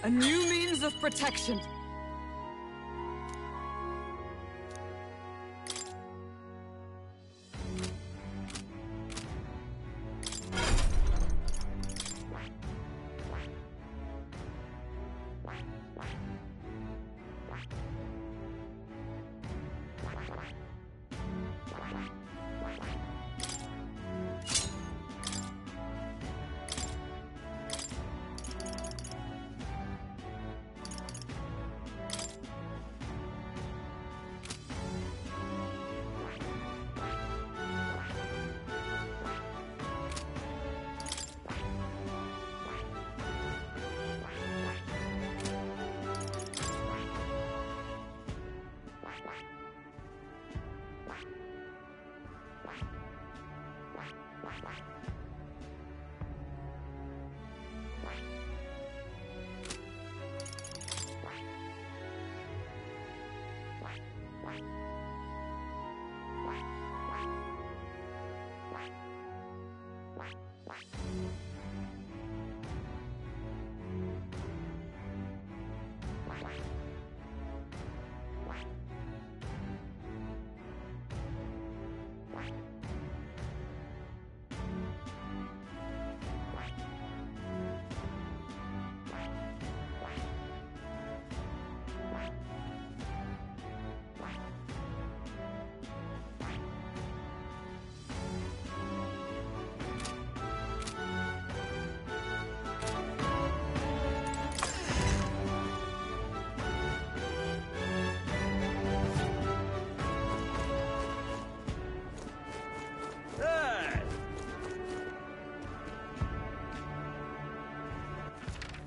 F: A new means of protection.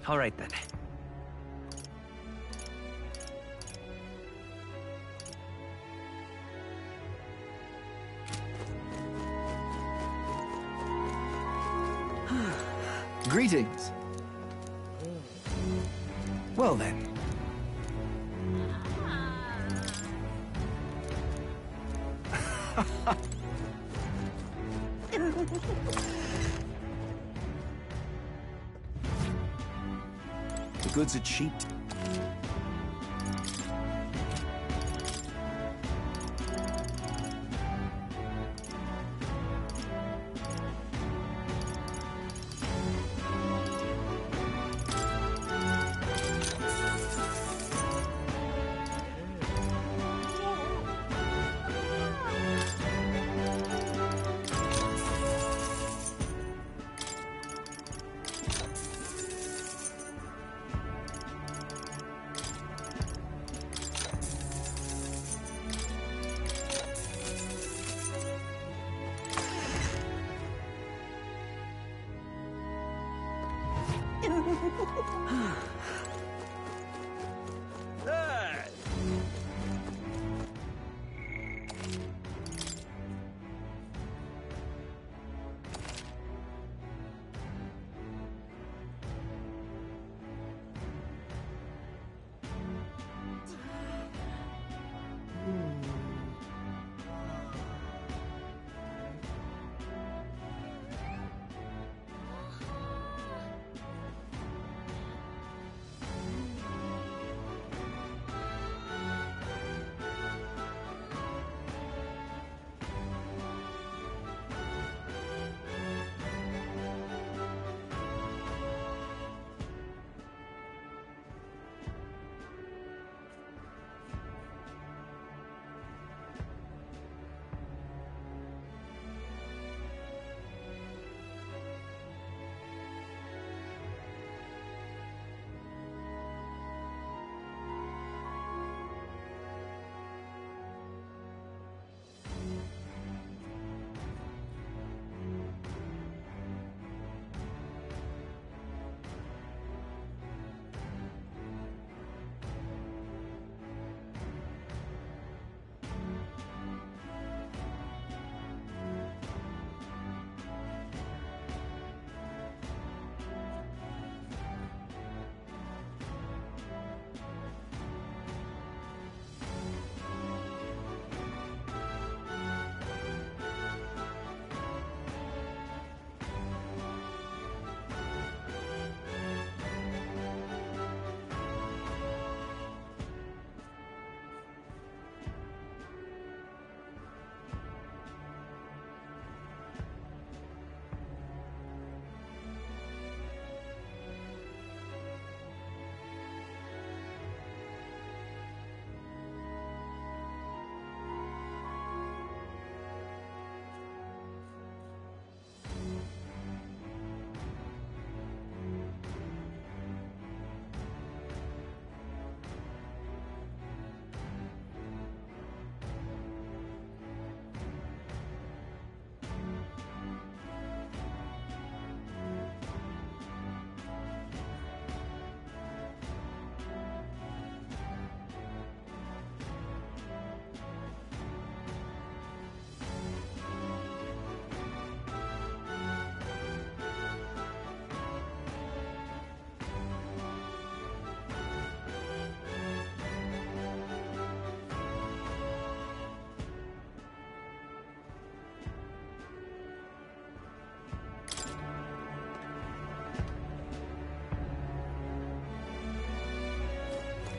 B: All right, then.
N: Greetings. Well then. The goods are cheap.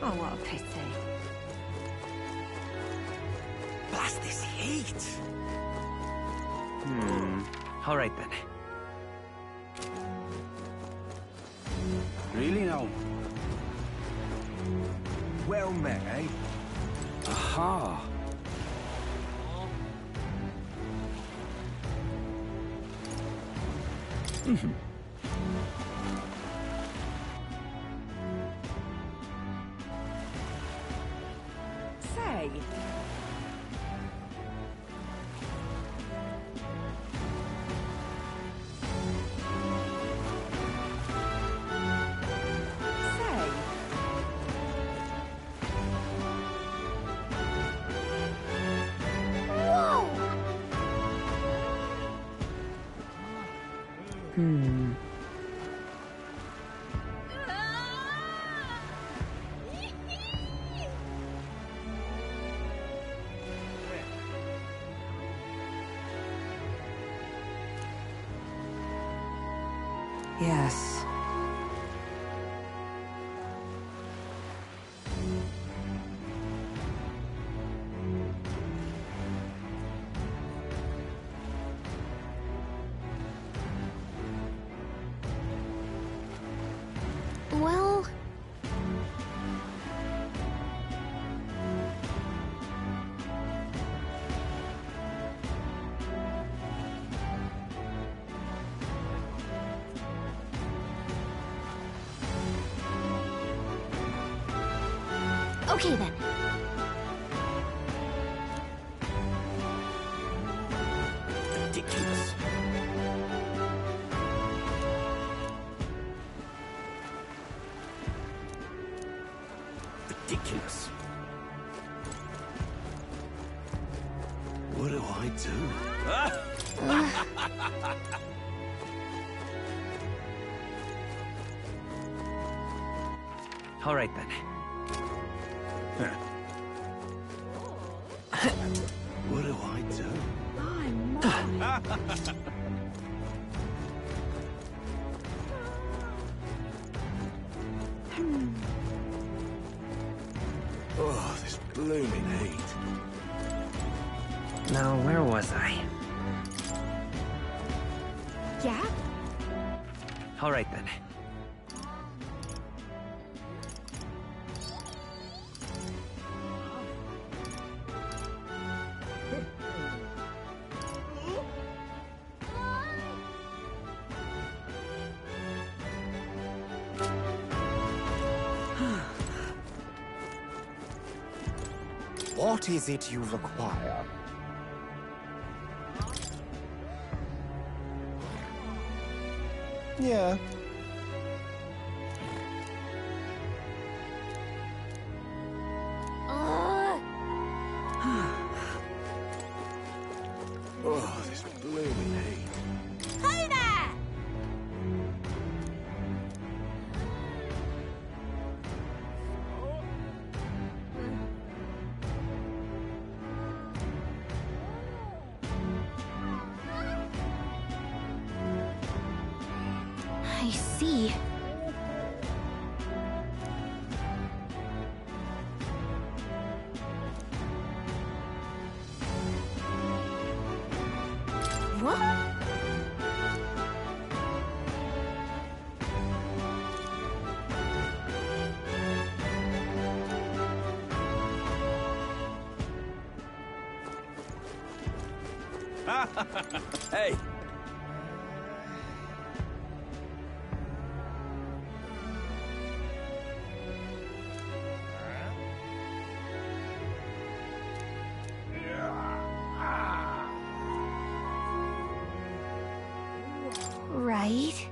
F: Oh, what a pity.
B: Blast this heat! All right then.
N: Really now? Well met, eh? Aha!
F: Say. Yes.
A: Well... Okay then.
B: Ridiculous. Ridiculous.
H: What do I do?
B: All right then.
H: What do I do? Oh, this blooming heat.
B: Now, where was I?
F: Yeah?
B: All right then.
C: What is it you require? Yeah.
H: Oh, this blooming heat.
A: Hey there! I see. What?
H: Hey!
A: Right.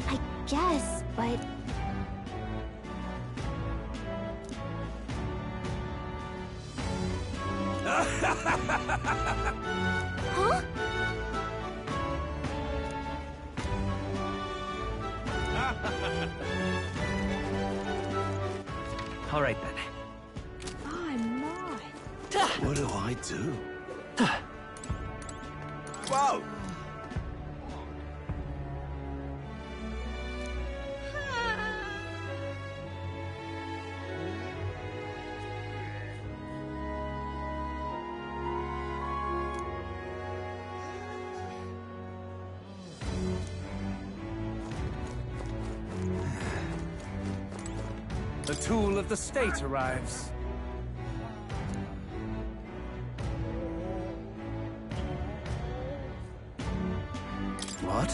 A: I guess, but... Huh?
B: All right, then.
G: My, my.
N: What do I do?
H: Whoa!
B: The tool of the state arrives.
L: What?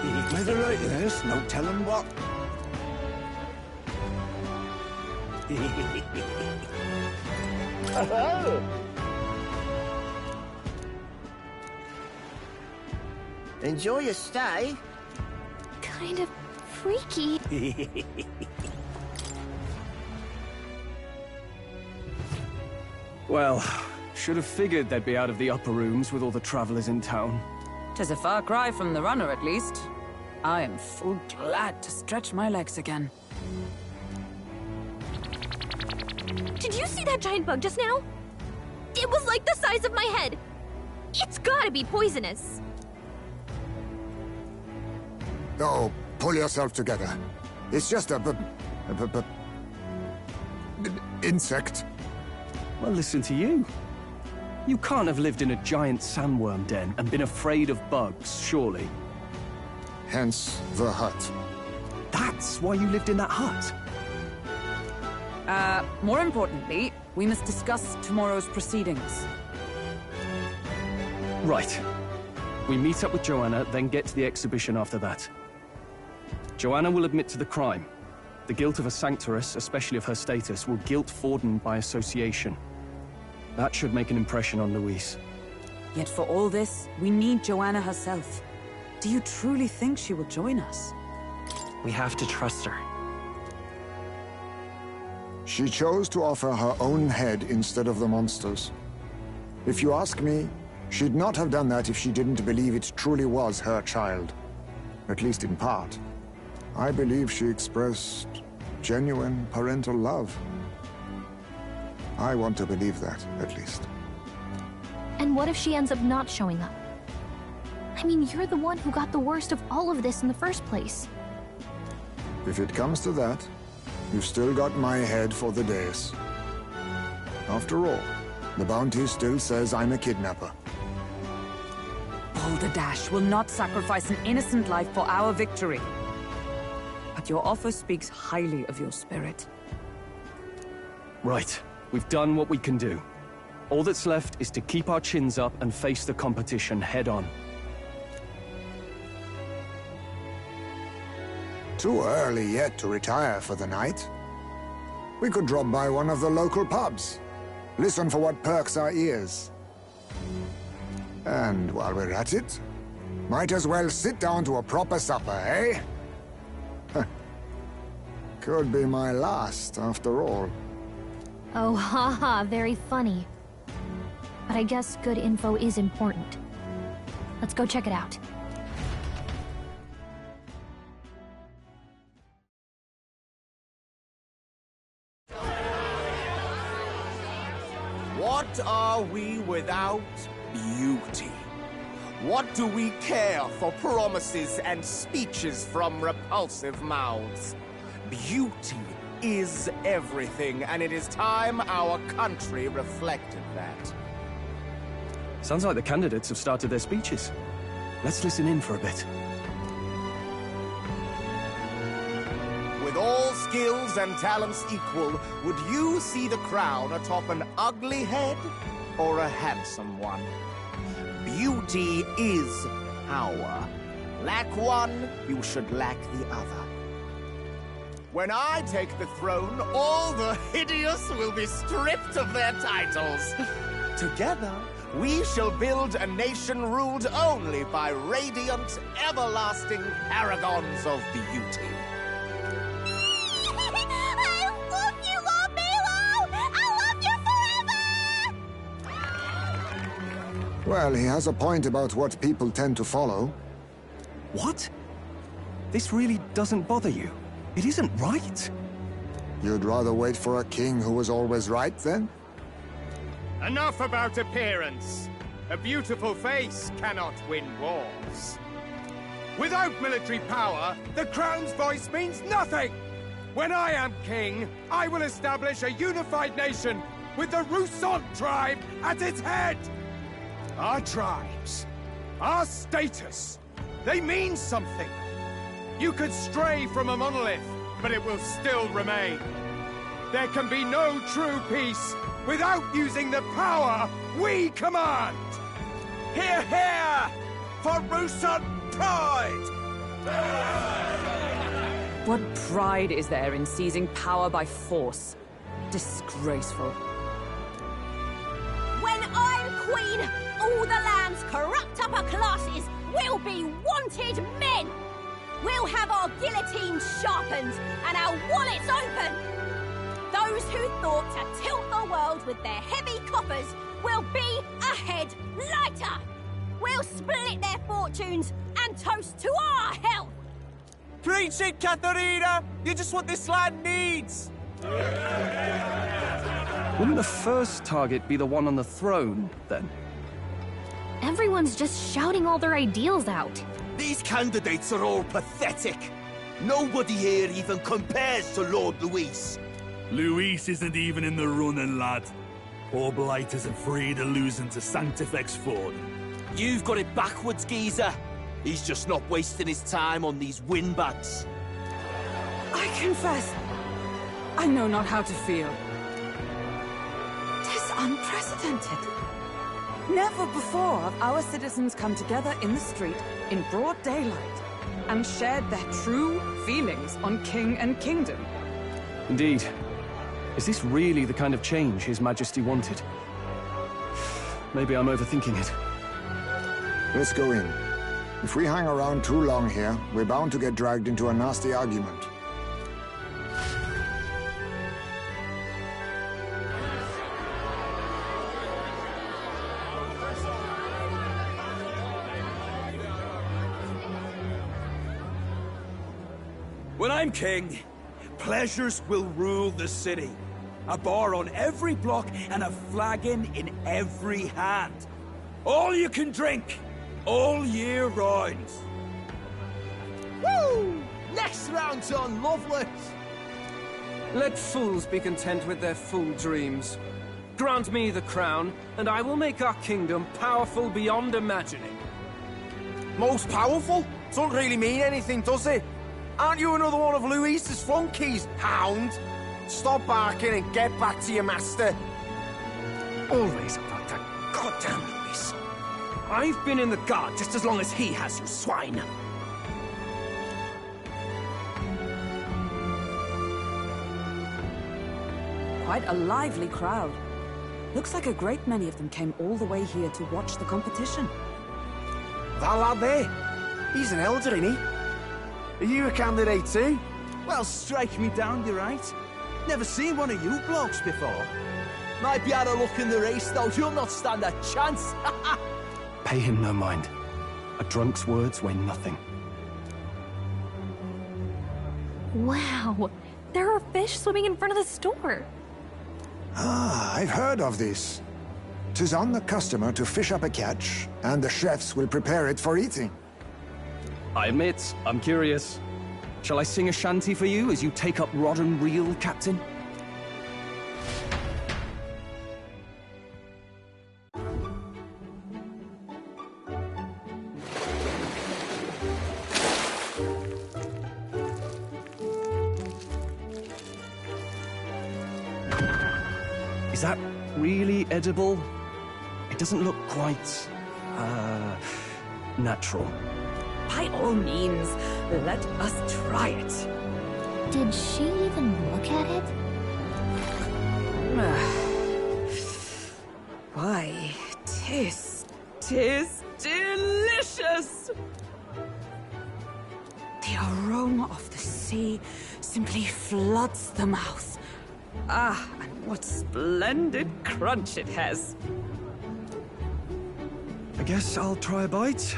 N: He made it like this, no telling what.
O: Enjoy your stay.
A: Kind of freaky.
L: Well, should have figured they'd be out of the upper rooms with all the travelers in town.
F: 'Tis a far cry from the runner, at least. I am full glad to stretch my legs again.
A: Did you see that giant bug just now? It was like the size of my head. It's gotta be poisonous.
I: Oh, pull yourself together. It's just a insect.
L: Well, listen to you. You can't have lived in a giant sandworm den and been afraid of bugs, surely.
I: Hence the hut.
L: That's why you lived in that hut?
F: More importantly, we must discuss tomorrow's proceedings.
L: Right. We meet up with Joanna, then get to the exhibition after that. Joanna will admit to the crime. The guilt of a sanctoress, especially of her status, will guilt Forden by association. That should make an impression on Louise.
F: Yet for all this, we need Joanna herself. Do you truly think she will join us?
B: We have to trust her.
I: She chose to offer her own head instead of the monster's. If you ask me, she'd not have done that if she didn't believe it truly was her child. At least in part. I believe she expressed genuine parental love. I want to believe that, at least.
A: And what if she ends up not showing up? I mean, you're the one who got the worst of all of this in the first place.
I: If it comes to that, you've still got my head for the dais. After all, the bounty still says I'm a kidnapper.
F: Balderdash will not sacrifice an innocent life for our victory. But your offer speaks highly of your spirit.
L: Right. We've done what we can do. All that's left is to keep our chins up and face the competition head-on.
I: Too early yet to retire for the night. We could drop by one of the local pubs. Listen for what perks our ears. And while we're at it, might as well sit down to a proper supper, eh? Could be my last, after all.
A: Oh, haha, very funny. But I guess good info is important. Let's go check it out.
P: What are we without beauty? What do we care for promises and speeches from repulsive mouths? Beauty is everything, and it is time our country reflected that.
L: Sounds like the candidates have started their speeches. Let's listen in for a bit.
P: With all skills and talents equal, would you see the crown atop an ugly head or a handsome one? Beauty is power. Lack one, you should lack the other. When I take the throne, all the hideous will be stripped of their titles. Together, we shall build a nation ruled only by radiant, everlasting paragons of beauty.
A: I love you, La Bela!
I: Well, he has a point about what people tend to follow.
L: What? This really doesn't bother you? It isn't right.
I: You'd rather wait for a king who was always right, then?
P: Enough about appearance. A beautiful face cannot win wars. Without military power, the Crown's voice means nothing! When I am king, I will establish a unified nation with the Rousant tribe at its head! Our tribes, our status, they mean something. You could stray from a monolith, but it will still remain. There can be no true peace without using the power we command! Hear, hear! For Rousant pride!
F: What pride is there in seizing power by force? Disgraceful.
G: When I'm queen, all the land's corrupt upper classes will be wanted men! We'll have our guillotines sharpened and our wallets open! Those who thought to tilt the world with their heavy coffers will be a head lighter! We'll split their fortunes and toast to our health!
P: Preach it, Katharina! You're just what this land needs!
L: Wouldn't the first target be the one on the throne, then?
A: Everyone's just shouting all their ideals out.
H: These candidates are all pathetic. Nobody here even compares to Lord Luis.
B: Luis isn't even in the running, lad. Poor Blighters afraid of losing to Sanctifex Ford.
H: You've got it backwards, geezer. He's just not wasting his time on these windbags.
F: I confess, I know not how to feel. 'Tis unprecedented. Never before have our citizens come together in the street in broad daylight and shared their true feelings on king and kingdom.
L: Indeed. Is this really the kind of change His Majesty wanted? Maybe I'm overthinking it.
I: Let's go in. If we hang around too long here, we're bound to get dragged into a nasty argument.
H: When I'm king, pleasures will rule the city. A bar on every block and a flagon in every hand. All you can drink, all year round.
P: Woo! Next round's on, lovely!
M: Let fools be content with their fool dreams. Grant me the crown, and I will make our kingdom powerful beyond imagining.
P: Most powerful? Doesn't really mean anything, does it? Aren't you another one of Luis's flunkies, hound? Stop barking and get back to your master.
M: Always about that goddamn Luis. I've been in the guard just as long as he has, you swine.
F: Quite a lively crowd. Looks like a great many of them came all the way here to watch the competition.
P: That lad there, he's an elder, isn't he? Are you a candidate too?
H: Well, strike me down, you're right. Never seen one of you blokes before. Might be out of luck in the race, though. You'll not stand a chance.
L: Pay him no mind. A drunk's words weigh nothing.
A: Wow, there are fish swimming in front of the store.
I: Ah, I've heard of this. 'Tis on the customer to fish up a catch, and the chefs will prepare it for eating.
L: I admit, I'm curious. Shall I sing a shanty for you as you take up rod and reel, Captain? Is that really edible? It doesn't look quite, natural.
F: By all means, let us try it.
A: Did she even look at it?
F: Why, tis delicious! The aroma of the sea simply floods the mouth. Ah, and what splendid crunch it has.
L: guess I'll try a bite.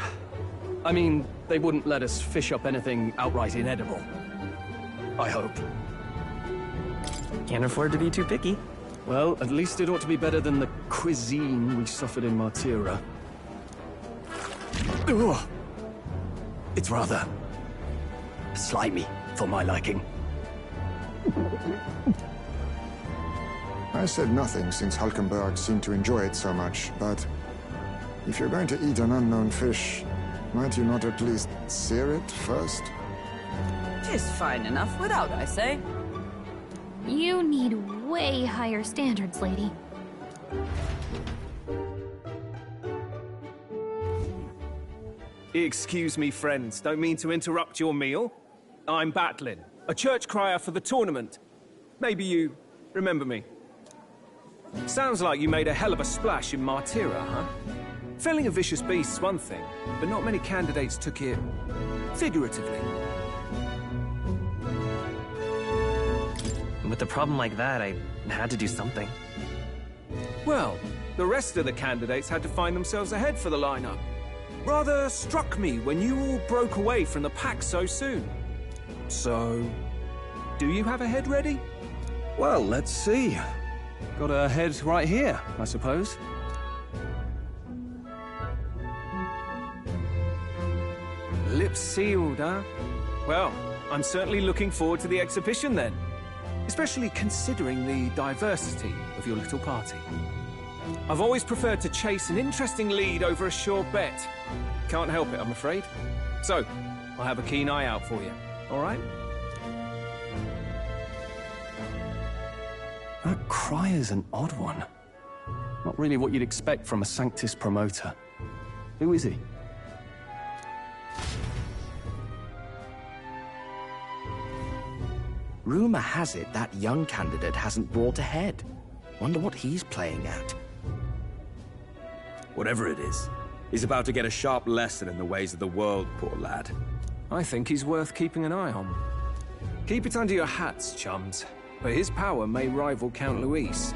L: I mean, they wouldn't let us fish up anything outright inedible. I hope.
Q: Can't afford to be too picky.
L: Well, at least it ought to be better than the cuisine we suffered in Martira. Ugh. It's rather slimy for my liking.
I: I said nothing since Hulkenberg seemed to enjoy it so much, but if you're going to eat an unknown fish, might you not at least sear it first?
F: Tis fine enough without, I say.
A: You need way higher standards, lady.
D: Excuse me, friends. Don't mean to interrupt your meal. I'm Batlin, a church crier for the tournament. Maybe you remember me. Sounds like you made a hell of a splash in Martira, huh? Felling a vicious beast's one thing, but not many candidates took it figuratively.
Q: With a problem like that, I had to do something.
D: Well, the rest of the candidates had to find themselves ahead for the lineup. Rather struck me when you all broke away from the pack so soon. So, do you have a head ready?
L: Well, let's see. Got a head right here, I suppose.
D: Lips sealed, huh? Well, I'm certainly looking forward to the exhibition then. Especially considering the diversity of your little party. I've always preferred to chase an interesting lead over a sure bet. Can't help it, I'm afraid. So, I'll have a keen eye out for you, all right?
L: That crier's an odd one. Not really what you'd expect from a Sanctus promoter. Who is he?
R: Rumor has it that young candidate hasn't brought a head. Wonder what he's playing at.
H: Whatever it is, he's about to get a sharp lesson in the ways of the world, poor lad.
D: I think he's worth keeping an eye on. Keep it under your hats, chums. But his power may rival Count Luis.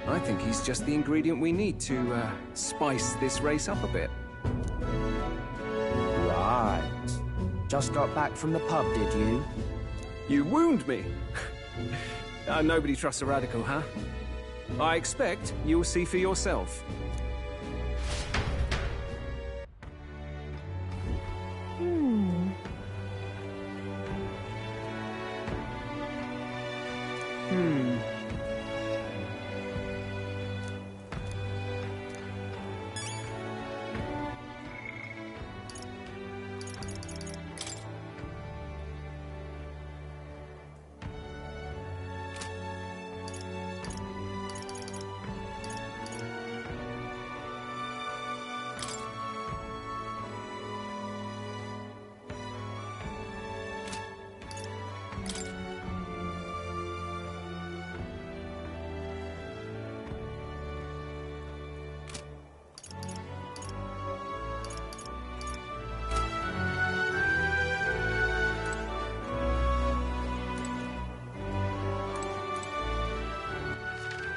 D: I think he's just the ingredient we need to spice this race up a bit.
R: Right. Just got back from the pub, did you?
D: You wound me! Nobody trusts a radical, huh? I expect you'll see for yourself.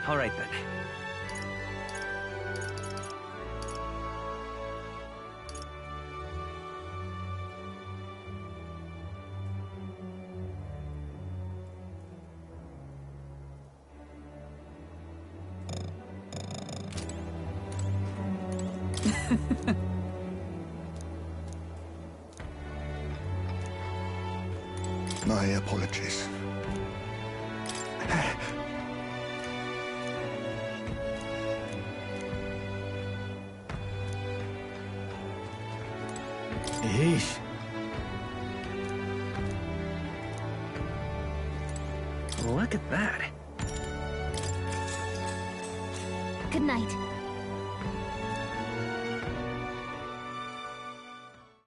Q: All right, then.
I: My apologies.
L: Yeesh.
Q: Look at that.
A: Good night.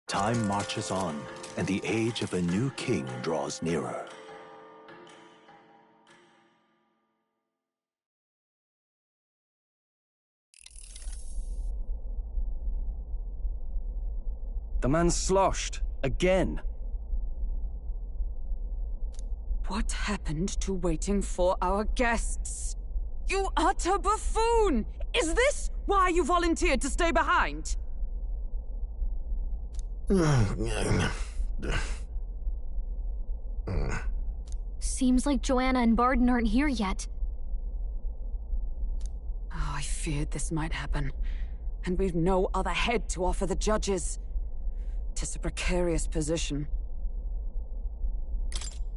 E: Time marches on, and the age of a new king draws nearer.
L: The man's sloshed. Again.
F: What happened to waiting for our guests? You utter buffoon! Is this why you volunteered to stay behind?
A: Seems like Joanna and Barden aren't here yet.
F: Oh, I feared this might happen. And we've no other head to offer the judges. 'Tis a precarious position.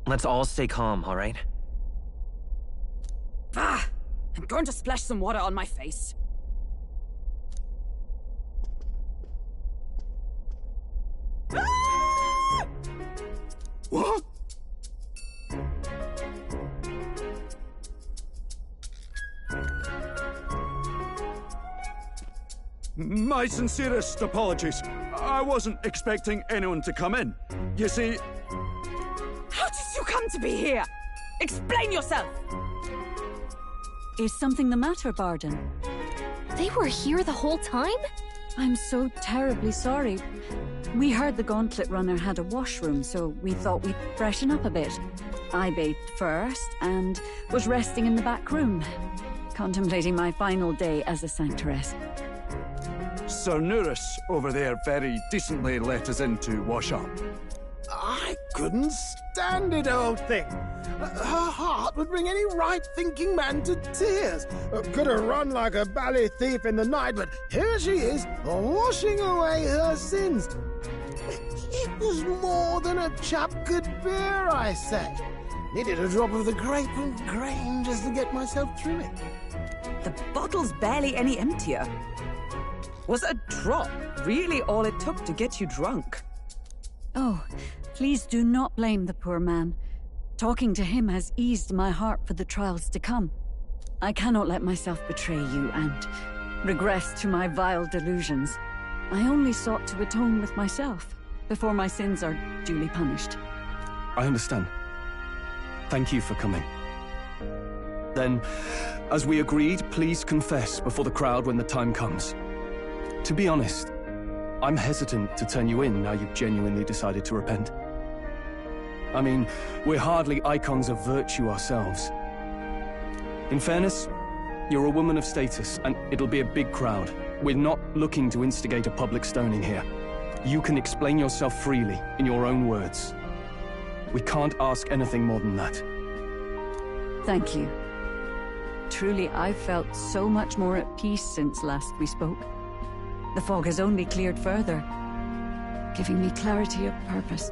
Q: Let's all stay calm, all right?
F: Ah! I'm going to splash some water on my face. Ah!
C: What?
B: My sincerest apologies. I wasn't expecting anyone to come in. You see...
F: How did you come to be here? Explain yourself!
K: Is something the matter, Barden?
A: They were here the whole time?
K: I'm so terribly sorry. We heard the Gauntlet Runner had a washroom, so we thought we'd freshen up a bit. I bathed first and was resting in the back room, contemplating my final day as a Sanctoress.
B: Sir Nuris over there very decently let us in to wash up.
C: I couldn't stand it, old thing. Her heart would bring any right-thinking man to tears. Could have run like a bally thief in the night, but here she is, washing away her sins. It was more than a chap could bear, I say. Needed a drop of the grape and grain just to get myself through it.
F: The bottle's barely any emptier. Was a drop really all it took to get you drunk?
K: Oh, please do not blame the poor man. Talking to him has eased my heart for the trials to come. I cannot let myself betray you and regress to my vile delusions. I only sought to atone with myself before my sins are duly punished.
L: I understand. Thank you for coming. Then, as we agreed, please confess before the crowd when the time comes. To be honest, I'm hesitant to turn you in now you've genuinely decided to repent. I mean, we're hardly icons of virtue ourselves. In fairness, you're a woman of status, and it'll be a big crowd. We're not looking to instigate a public stoning here. You can explain yourself freely, in your own words. We can't ask anything more than that.
K: Thank you. Truly, I've felt so much more at peace since last we spoke. The fog has only cleared further, giving me clarity of purpose.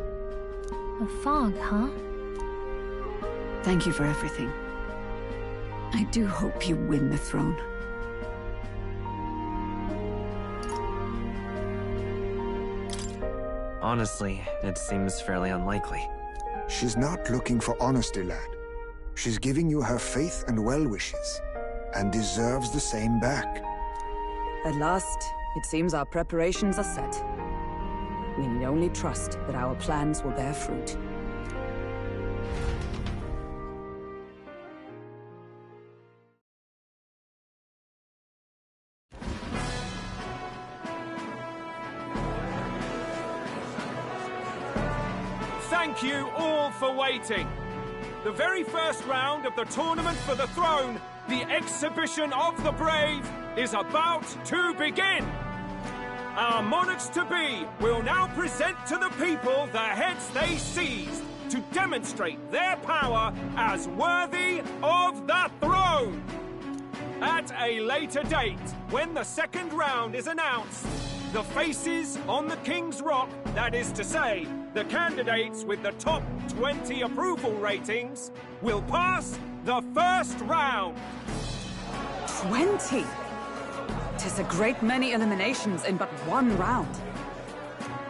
A: The fog, huh?
K: Thank you for everything. I do hope you win the throne.
Q: Honestly, it seems fairly unlikely.
I: She's not looking for honesty, lad. She's giving you her faith and well wishes, and deserves the same back.
F: At last, it seems our preparations are set. We need only trust that our plans will bear fruit.
D: Thank you all for waiting. The very first round of the Tournament for the Throne, the Exhibition of the Brave, is about to begin. Our monarchs-to-be will now present to the people the heads they seized to demonstrate their power as worthy of the throne. At a later date, when the second round is announced, the faces on the King's Rock, that is to say, the candidates with the top 20 approval ratings, will pass the first round.
F: 20? 'Tis a great many eliminations in but one round.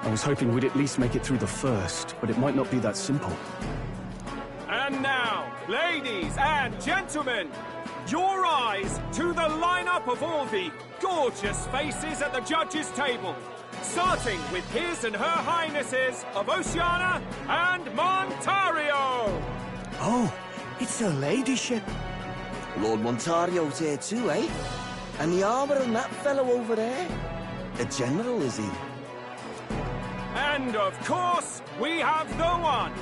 L: I was hoping we'd at least make it through the first, but it might not be that simple.
D: And now, ladies and gentlemen, your eyes to the lineup of all the gorgeous faces at the judges' table, starting with His and Her Highnesses of Oceania and Montario.
N: Oh, it's her ladyship. Lord Montario's here too, eh? And the armor on that fellow over there. A general, is he?
D: And of course, we have the one,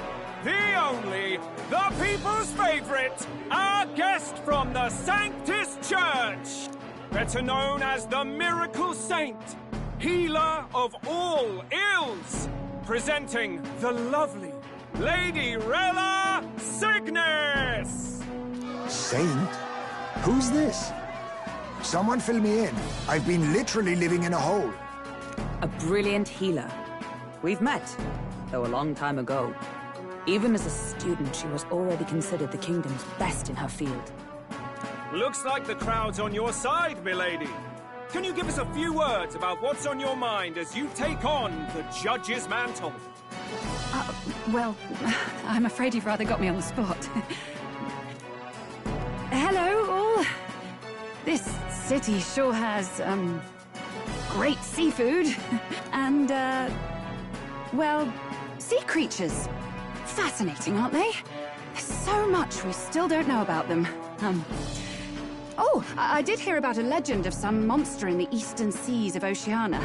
D: the only, the people's favorite, our guest from the Sanctus Church, better known as the Miracle Saint, healer of all ills, presenting the lovely Lady Rella Cygnus!
I: Saint? Who's this? Someone fill me in. I've been literally living in a hole.
F: A brilliant healer. We've met, though a long time ago. Even as a student, she was already considered the kingdom's best in her field.
D: Looks like the crowd's on your side, milady. Can you give us a few words about what's on your mind as you take on the judge's mantle?
K: Well, I'm afraid you've rather got me on the spot. Hello, all. This city sure has, great seafood. And, well, sea creatures. Fascinating, aren't they? There's so much we still don't know about them. Oh, I did hear about a legend of some monster in the eastern seas of Oceania.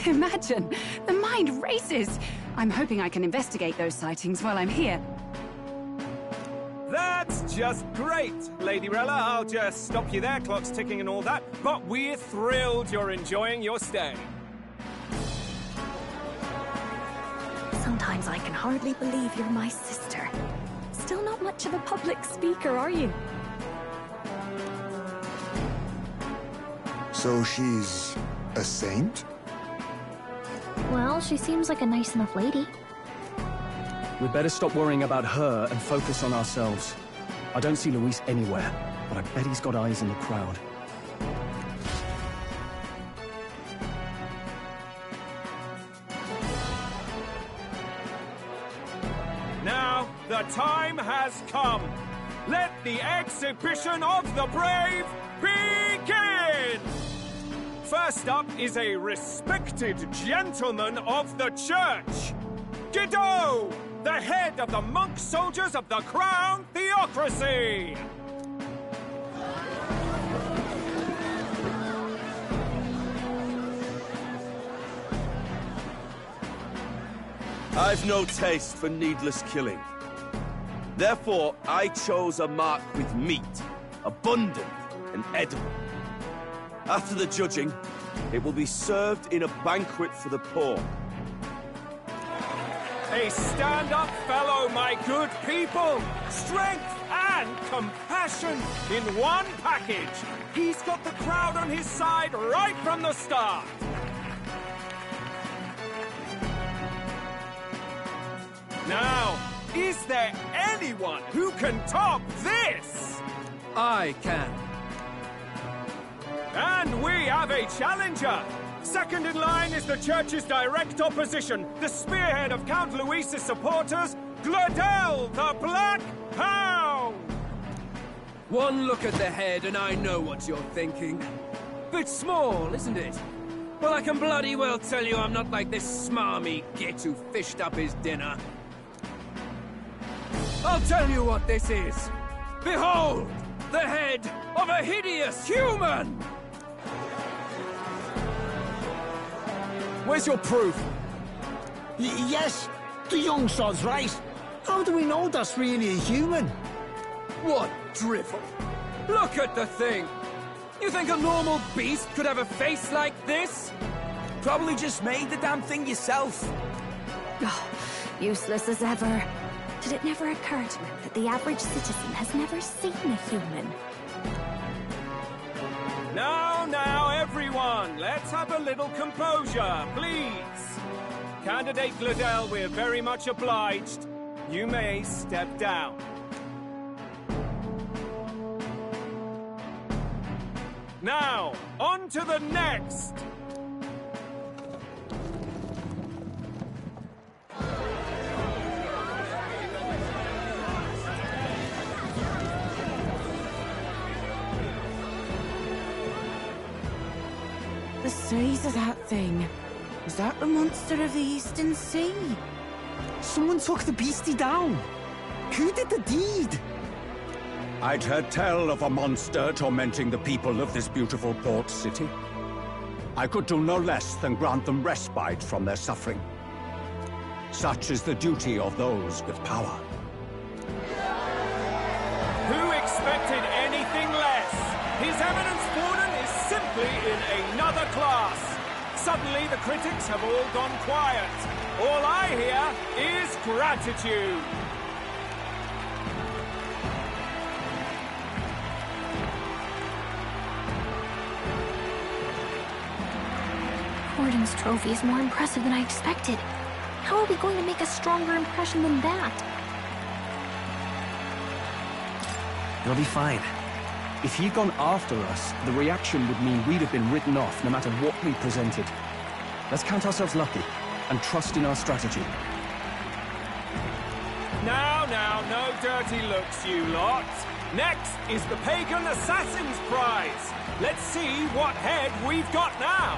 K: Imagine, the mind races. I'm hoping I can investigate those sightings while I'm here.
D: That's just great, Lady Rella. I'll just stop you there, clock's ticking and all that. But we're thrilled you're enjoying your stay.
A: Sometimes I can hardly believe you're my sister. Still not much of a public speaker, are you?
I: So she's a saint?
A: Well, she seems like a nice enough lady.
L: We'd better stop worrying about her and focus on ourselves. I don't see Luis anywhere, but I bet he's got eyes in the crowd.
D: Now, the time has come. Let the exhibition of the brave begin! First up is a respected gentleman of the church. Guido, the head of the monk soldiers of the Crown Theocracy!
N: I've no taste for needless killing. Therefore, I chose a mark with meat, abundant and edible. After the judging, it will be served in a banquet for the poor.
D: A stand-up fellow, my good people! Strength and compassion in one package! He's got the crowd on his side right from the start! Now, is there anyone who can top this?
M: I can.
D: And we have a challenger! Second in line is the church's direct opposition, the spearhead of Count Luis's supporters, Gladel the Black Hound!
M: One look at the head and I know what you're thinking. Bit small, isn't it? Well, I can bloody well tell you I'm not like this smarmy git who fished up his dinner. I'll tell you what this is. Behold, the head of a hideous human!
P: Where's your proof? Yes, the young sod's right. How do we know that's really a human?
M: What drivel? Look at the thing! You think a normal beast could have a face like this?
H: Probably just made the damn thing yourself.
A: Oh, useless as ever. Did it never occur to him that the average citizen has never seen a human?
D: Now, everyone, let's have a little composure, please. Candidate Gladel, we're very much obliged. You may step down. Now, on to the next!
S: The size of that thing. Is that the monster of the Eastern Sea?
P: Someone took the beastie down. Who did the deed?
T: I'd heard tell of a monster tormenting the people of this beautiful port city. I could do no less than grant them respite from their suffering. Such is the duty of those with power.
D: Who expected anything less? His Eminence Borden is simply in another class. Suddenly, the critics have all gone quiet. All I hear is gratitude.
A: Gordon's trophy is more impressive than I expected. How are we going to make a stronger impression than that?
L: You'll be fine. If he'd gone after us, the reaction would mean we'd have been written off no matter what we presented. Let's count ourselves lucky and trust in our strategy.
D: Now, no dirty looks, you lot. Next is the Pagan Assassin's Prize. Let's see what head we've got now.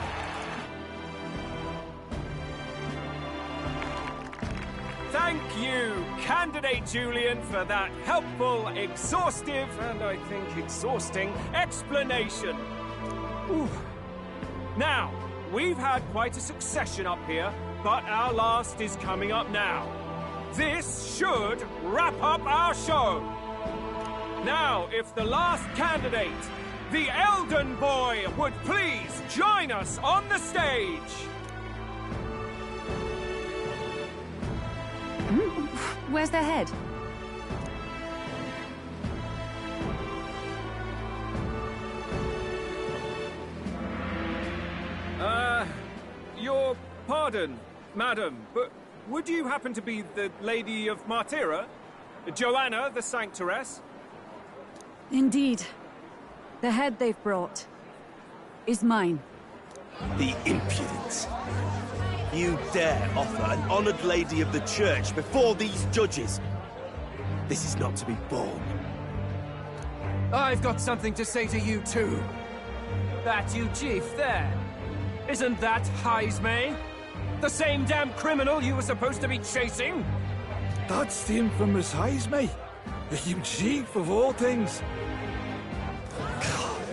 D: Thank you, Candidate Julian, for that helpful, exhaustive, and I think exhausting explanation. Ooh. Now, we've had quite a succession up here, but our last is coming up now. This should wrap up our show. Now, if the last candidate, the Elden Boy, would please join us on the stage.
F: Where's their head?
D: Your pardon, madam, but would you happen to be the Lady of Martyra? Joanna, the Sanctoress?
K: Indeed. The head they've brought is mine.
N: The impudence. You dare offer an honored lady of the church before these judges? This is not to be borne.
M: I've got something to say to you too. That you chief there. Isn't that Heismay? The same damn criminal you were supposed to be chasing?
B: That's the infamous Heismay. The you chief of all things.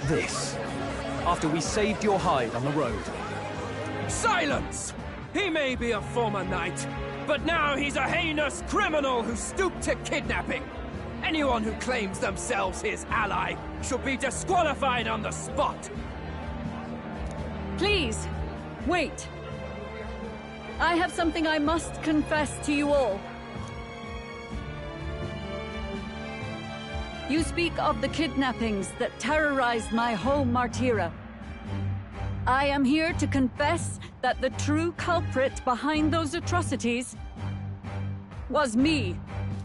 L: This. After we saved your hide on the road.
M: Silence! He may be a former knight, but now he's a heinous criminal who stooped to kidnapping. Anyone who claims themselves his ally should be disqualified on the spot.
K: Please, wait. I have something I must confess to you all. You speak of the kidnappings that terrorized my home, Martyra. I am here to confess that the true culprit behind those atrocities was me.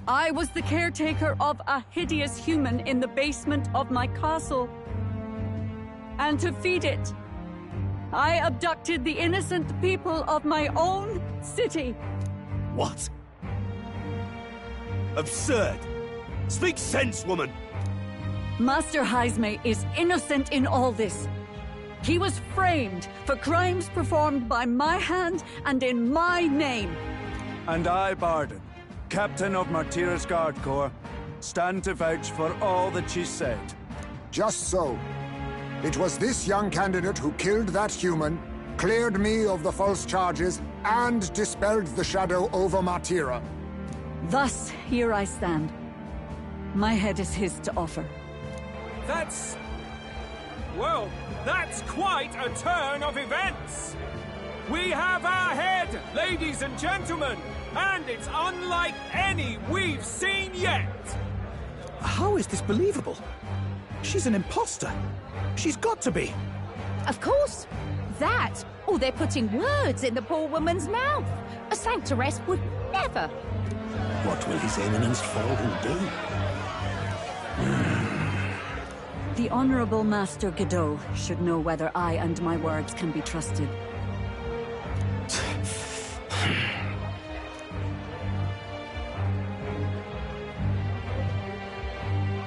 K: I was the caretaker of a hideous human in the basement of my castle. And to feed it, I abducted the innocent people of my own city.
N: What? Absurd! Speak sense, woman!
K: Master Heismay is innocent in all this. He was framed for crimes performed by my hand and in my name.
T: And I, Barden, Captain of Martyra's Guard Corps, stand to vouch for all that she said.
I: Just so. It was this young candidate who killed that human, cleared me of the false charges, and dispelled the shadow over Martyra.
K: Thus, here I stand. My head is his to offer.
D: That's... well, that's quite a turn of events. We have our head, ladies and gentlemen, and it's unlike any we've seen yet.
C: How is this believable? She's an imposter. She's got to be.
G: Of course. That, or they're putting words in the poor woman's mouth. A Sanctoress would never.
C: What will His Eminence Falcon do?
K: The Honorable Master Godot should know whether I and my words can be trusted.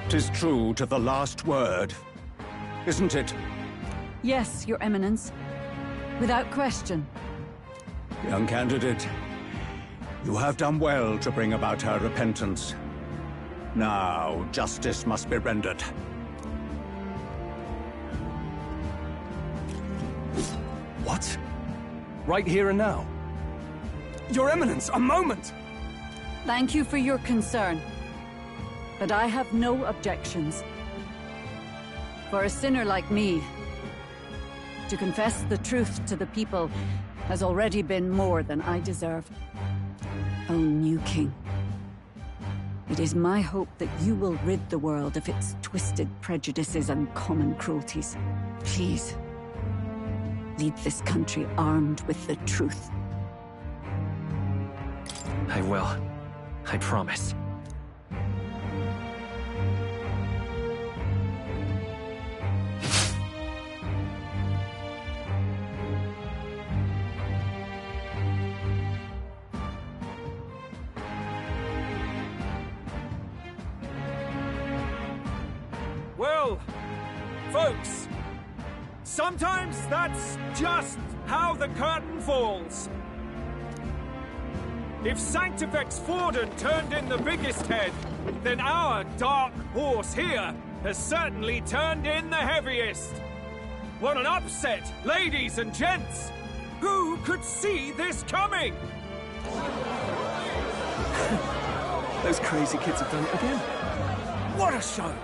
T: 'Tis true to the last word, isn't it?
K: Yes, Your Eminence. Without question.
T: Young candidate, you have done well to bring about her repentance. Now, justice must be rendered.
L: What? Right here and now? Your Eminence, a moment!
K: Thank you for your concern. But I have no objections. For a sinner like me, To confess the truth to the people has already been more than I deserve. O new king, it is my hope that you will rid the world of its twisted prejudices and common cruelties. Please, lead this country armed with the truth.
Q: I will. I promise.
D: Well, folks, sometimes that's just how the curtain falls. If Sanctifex Forden turned in the biggest head, then our dark horse here has certainly turned in the heaviest. What an upset, ladies and gents! Who could see this coming?
M: Those crazy kids have done it again. What a show!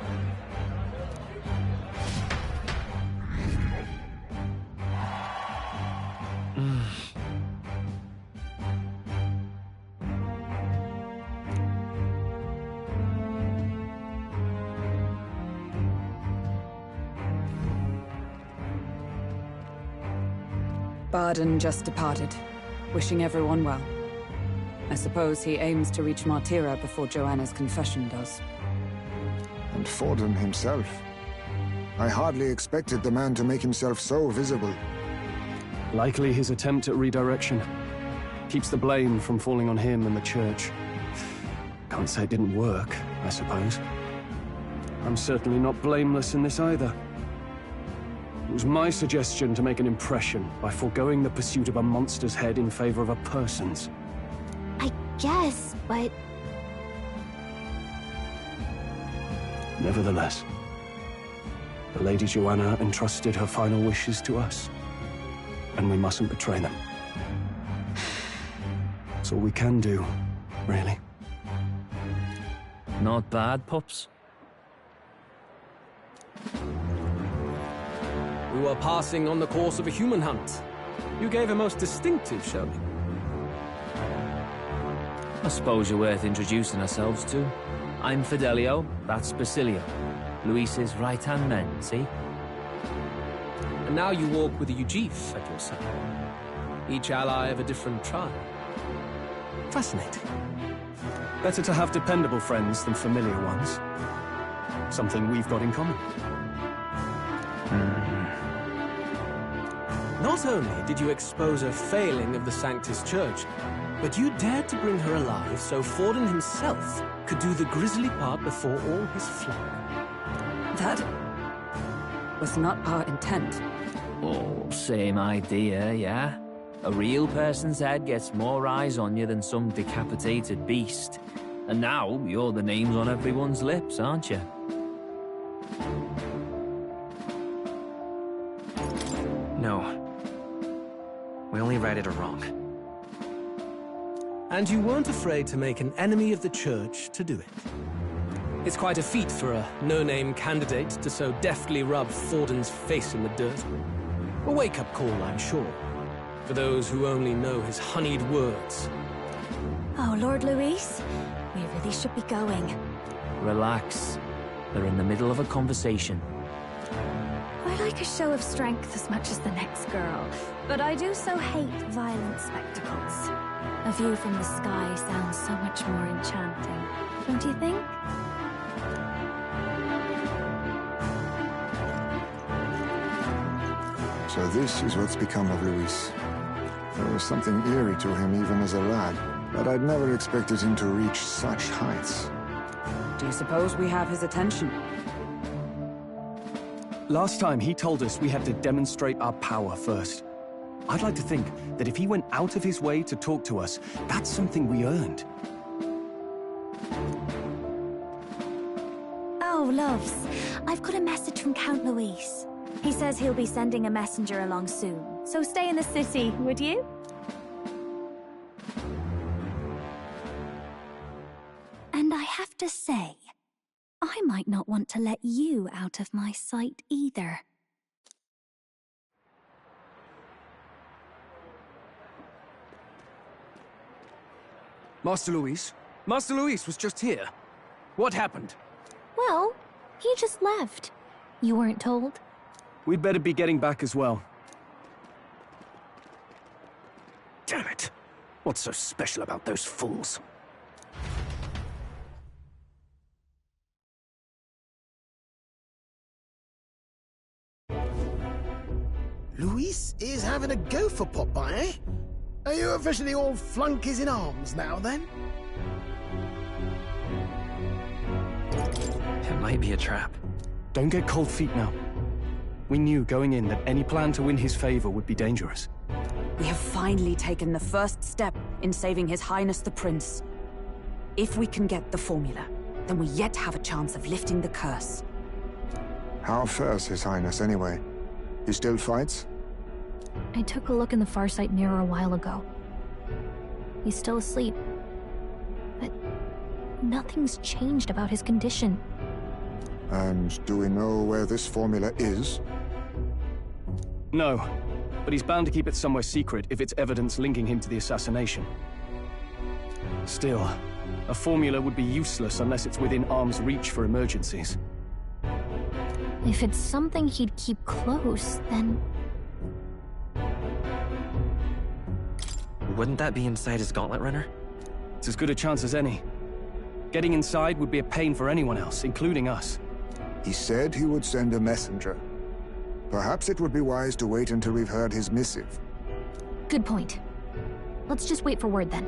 F: Barden just departed, wishing everyone well. I suppose he aims to reach Martira before Joanna's confession does.
I: And Forden himself. I hardly expected the man to make himself so visible.
L: Likely his attempt at redirection. Keeps the blame from falling on him and the church. Can't say it didn't work, I suppose. I'm certainly not blameless in this either. It was my suggestion to make an impression by foregoing the pursuit of a monster's head in favor of a person's.
A: I guess, but...
L: Nevertheless, the Lady Joanna entrusted her final wishes to us, and we mustn't betray them. That's all we can do, really.
Q: Not bad, pups.
M: We were passing on the course of a human hunt. You gave a most distinctive showing.
Q: I suppose you're worth introducing ourselves to. I'm Fidelio, that's Basilio. Luis's right-hand man, see?
M: And now you walk with a Ujif at your side. Each ally of a different tribe. Fascinating.
L: Better to have dependable friends than familiar ones. Something we've got in common.
M: Not only did you expose a failing of the Sanctus Church, but you dared to bring her alive so Forden himself could do the grisly part before all his flock.
F: That was not our intent.
Q: Oh, same idea, yeah? A real person's head gets more eyes on you than some decapitated beast. And now, you're the names on everyone's lips, aren't you? No. We only righted a wrong.
M: And you weren't afraid to make an enemy of the Church to do it. It's quite a feat for a no-name candidate to so deftly rub Forden's face in the dirt. A wake-up call, I'm sure, for those who only know his honeyed words.
A: Oh, Lord Luis, we really should be going.
Q: Relax. They're in the middle of a conversation.
A: I like a show of strength as much as the next girl, but I do so hate violent spectacles. A view from the sky sounds so much more enchanting, don't you think?
I: So this is what's become of Luis. There was something eerie to him even as a lad, but I'd never expected him to reach such heights.
F: Do you suppose we have his attention?
L: Last time, he told us we had to demonstrate our power first. I'd like to think that if he went out of his way to talk to us, that's something we earned.
A: Oh, loves, I've got a message from Count Luis. He says he'll be sending a messenger along soon, so stay in the city, would you? And I have to say, I might not want to let you out of my sight either.
M: Master Luis? Master Luis was just here. What happened?
A: Well, he just left. You weren't told?
L: We'd better be getting back as well.
M: Damn it. What's so special about those fools?
C: Luis is having a go for Popeye, eh? Are you officially all flunkies in arms now, then?
L: It might be a trap. Don't get cold feet now. We knew going in that any plan to win his favor would be dangerous.
F: We have finally taken the first step in saving His Highness the Prince. If we can get the formula, then we yet have a chance of lifting the curse.
I: How fares His Highness, anyway? He still fights?
A: I took a look in the Farsight mirror a while ago. He's still asleep. But nothing's changed about his condition.
I: And do we know where this formula is?
L: No, but he's bound to keep it somewhere secret if it's evidence linking him to the assassination. Still, a formula would be useless unless it's within arm's reach for emergencies.
A: If it's something he'd keep close, then...
U: Wouldn't that be inside his gauntlet runner?
L: It's as good a chance as any. Getting inside would be a pain for anyone else, including us.
I: He said he would send a messenger. Perhaps it would be wise to wait until we've heard his missive.
A: Good point. Let's just wait for word, then.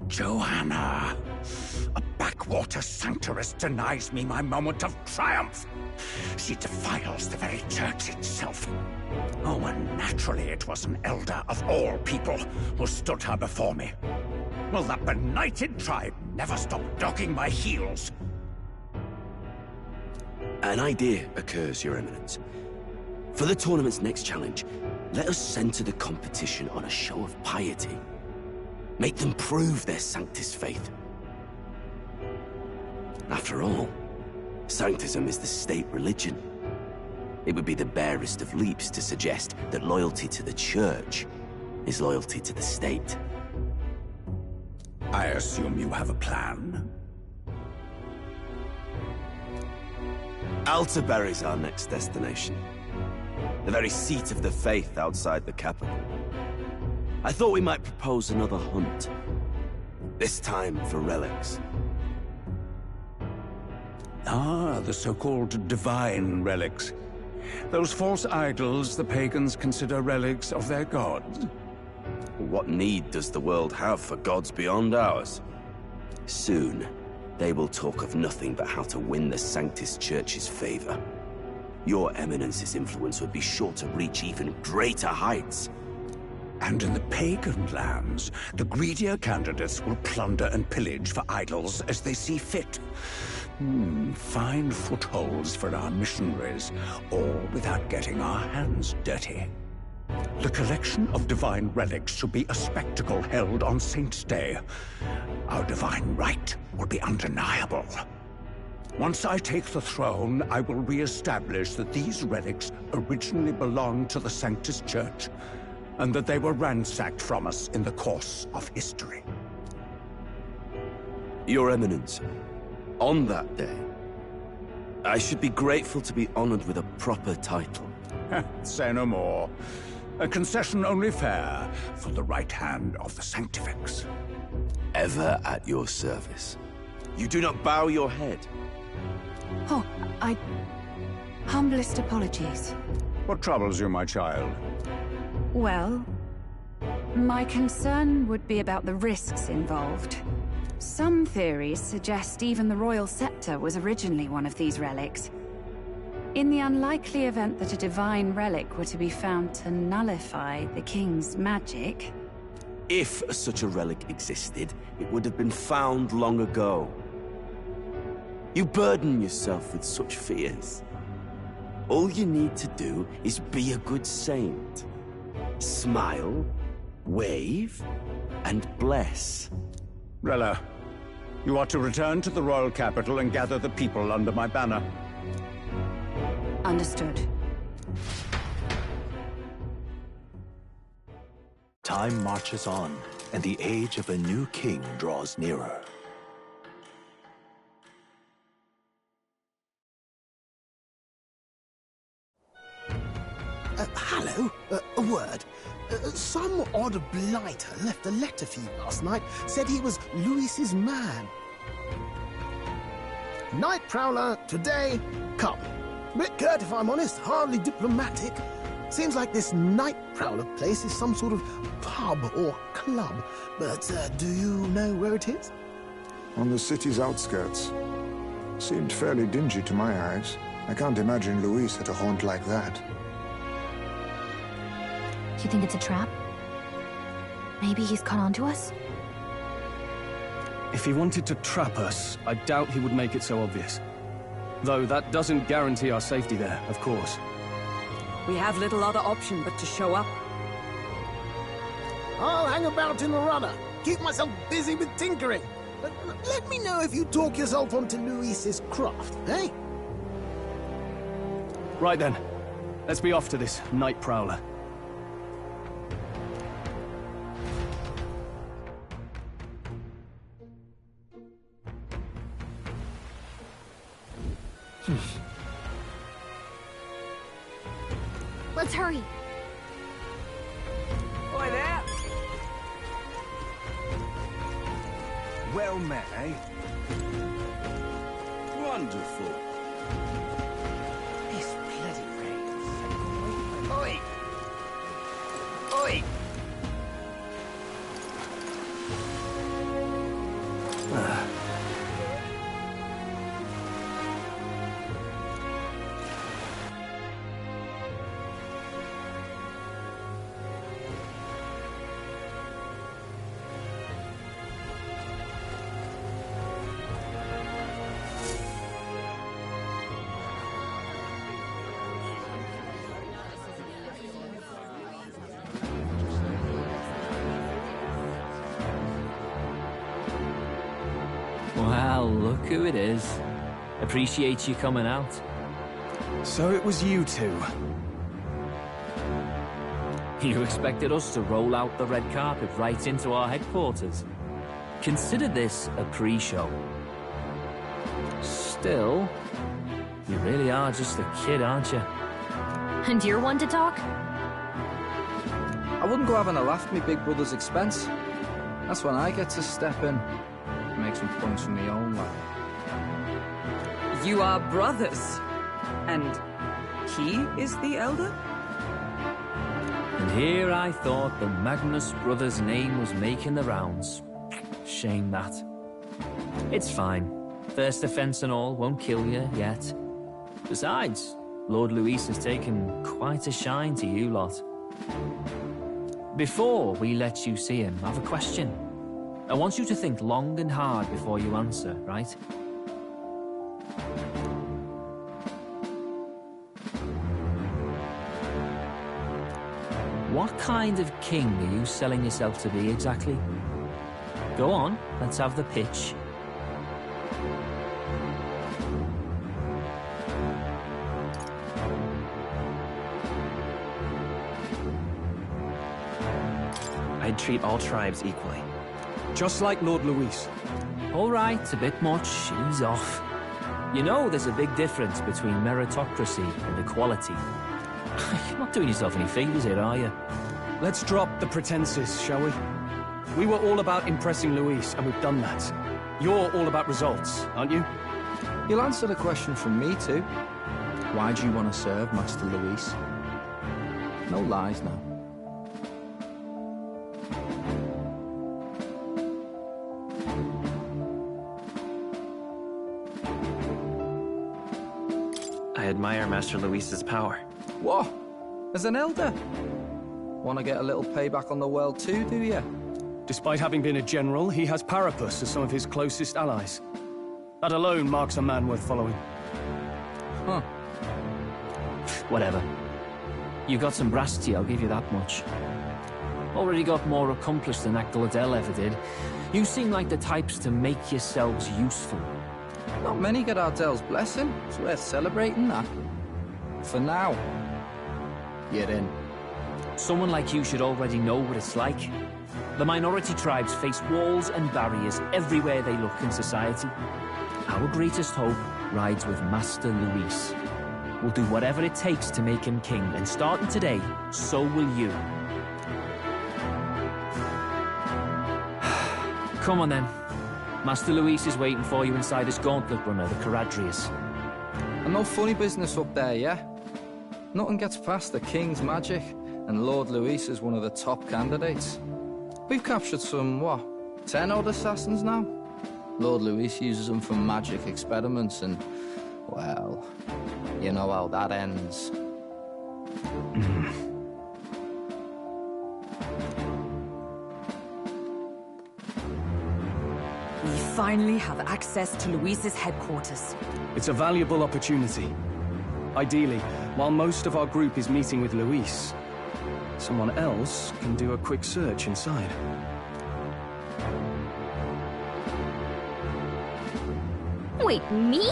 T: Johanna! A backwater sanctuarist denies me my moment of triumph! She defiles the very church itself. Oh, and naturally it was an elder of all people who stood her before me. Will that benighted tribe never stop dogging my heels?
V: An idea occurs, Your Eminence. For the tournament's next challenge, let us center the competition on a show of piety. Make them prove their Sanctus faith. After all, Sanctism is the state religion. It would be the barest of leaps to suggest that loyalty to the Church is loyalty to the state.
T: I assume you have a plan?
V: Altaberry's our next destination. The very seat of the faith outside the capital. I thought we might propose another hunt. This time for relics.
T: Ah, the so-called divine relics. Those false idols the pagans consider relics of their gods.
V: What need does the world have for gods beyond ours? Soon, they will talk of nothing but how to win the Sanctus Church's favor. Your Eminence's influence would be sure to reach even greater heights.
T: And in the pagan lands, the greedier candidates will plunder and pillage for idols as they see fit. Fine footholds for our missionaries, all without getting our hands dirty. The collection of divine relics should be a spectacle held on Saint's Day. Our divine right will be undeniable. Once I take the throne, I will re-establish that these relics originally belonged to the Sanctus Church, and that they were ransacked from us in the course of history.
V: Your Eminence, on that day, I should be grateful to be honored with a proper title.
T: Say no more. A concession only fair for the right hand of the Sanctifex.
V: Ever at your service. You do not bow your head.
K: Oh, humblest apologies.
T: What troubles you, my child?
K: Well, my concern would be about the risks involved. Some theories suggest even the royal scepter was originally one of these relics. In the unlikely event that a divine relic were to be found to nullify the king's magic...
V: If such a relic existed, it would have been found long ago. You burden yourself with such fears. All you need to do is be a good saint. Smile, wave, and bless.
T: Rella, you are to return to the royal capital and gather the people under my banner.
K: Understood.
J: Time marches on, and the age of a new king draws nearer.
C: Hello? A word. Some odd blighter left a letter for you last night. Said he was Luis's man. Night Prowler, today, come. Bit curt if I'm honest, hardly diplomatic. Seems like this Night Prowler place is some sort of pub or club. But do you know where it is?
I: On the city's outskirts. Seemed fairly dingy to my eyes. I can't imagine Luis at a haunt like that.
A: You think it's a trap? Maybe he's caught on to us?
L: If he wanted to trap us, I doubt he would make it so obvious. Though that doesn't guarantee our safety there, of course.
F: We have little other option but to show up.
C: I'll hang about in the runner. Keep myself busy with tinkering. But let me know if you talk yourself onto Luis's craft, eh?
L: Right then. Let's be off to this Night Prowler.
A: Let's hurry.
D: Oi there!
H: Well met, eh?
N: Wonderful.
H: This bloody rain.
D: Oi! Oi!
Q: Well, look who it is. Appreciate you coming out.
L: So it was you two.
Q: You expected us to roll out the red carpet right into our headquarters? Consider this a pre-show. Still, you really are just a kid, aren't you?
A: And you're one to talk?
O: I wouldn't go having a laugh at me big brother's expense. That's when I get to step in. Make some points from my own life.
F: You are brothers. And he is the elder?
Q: And here I thought the Magnus brothers' name was making the rounds. Shame that. It's fine. First offense and all won't kill you yet. Besides, Lord Luis has taken quite a shine to you lot. Before we let you see him, I have a question. I want you to think long and hard before you answer, right? What kind of king are you selling yourself to be exactly? Go on, let's have the pitch.
R: I'd treat all tribes equally.
L: Just like Lord Luis.
Q: All right, a bit much. Ease off. You know there's a big difference between meritocracy and equality. You're not doing yourself any favors here, are you?
L: Let's drop the pretenses, shall we? We were all about impressing Luis, and we've done that. You're all about results, aren't you?
O: You'll answer the question from me too. Why do you want to serve Master Luis? No lies now.
R: I admire Master Luis's power.
O: What? As an elder? Want to get a little payback on the world too, do you?
L: Despite having been a general, he has Parapus as some of his closest allies. That alone marks a man worth following.
O: Huh.
Q: Whatever. You got some brass tea, I'll give you that much. Already got more accomplished than that Gladell ever did. You seem like the types to make yourselves useful.
O: Not many get Ardel's blessing. It's worth celebrating that. For now, you're in.
Q: Someone like you should already know what it's like. The minority tribes face walls and barriers everywhere they look in society. Our greatest hope rides with Master Luis. We'll do whatever it takes to make him king, and starting today, so will you. Come on then. Master Luis is waiting for you inside his gauntlet runner, the Caradrius.
O: And no funny business up there, yeah? Nothing gets past the King's magic, and Lord Luis is one of the top candidates. We've captured some, what, 10 odd assassins now? Lord Luis uses them for magic experiments and, well, you know how that ends.
F: We finally have access to Luis's headquarters.
L: It's a valuable opportunity. Ideally, while most of our group is meeting with Luis, someone else can do a quick search inside.
E: Wait, me?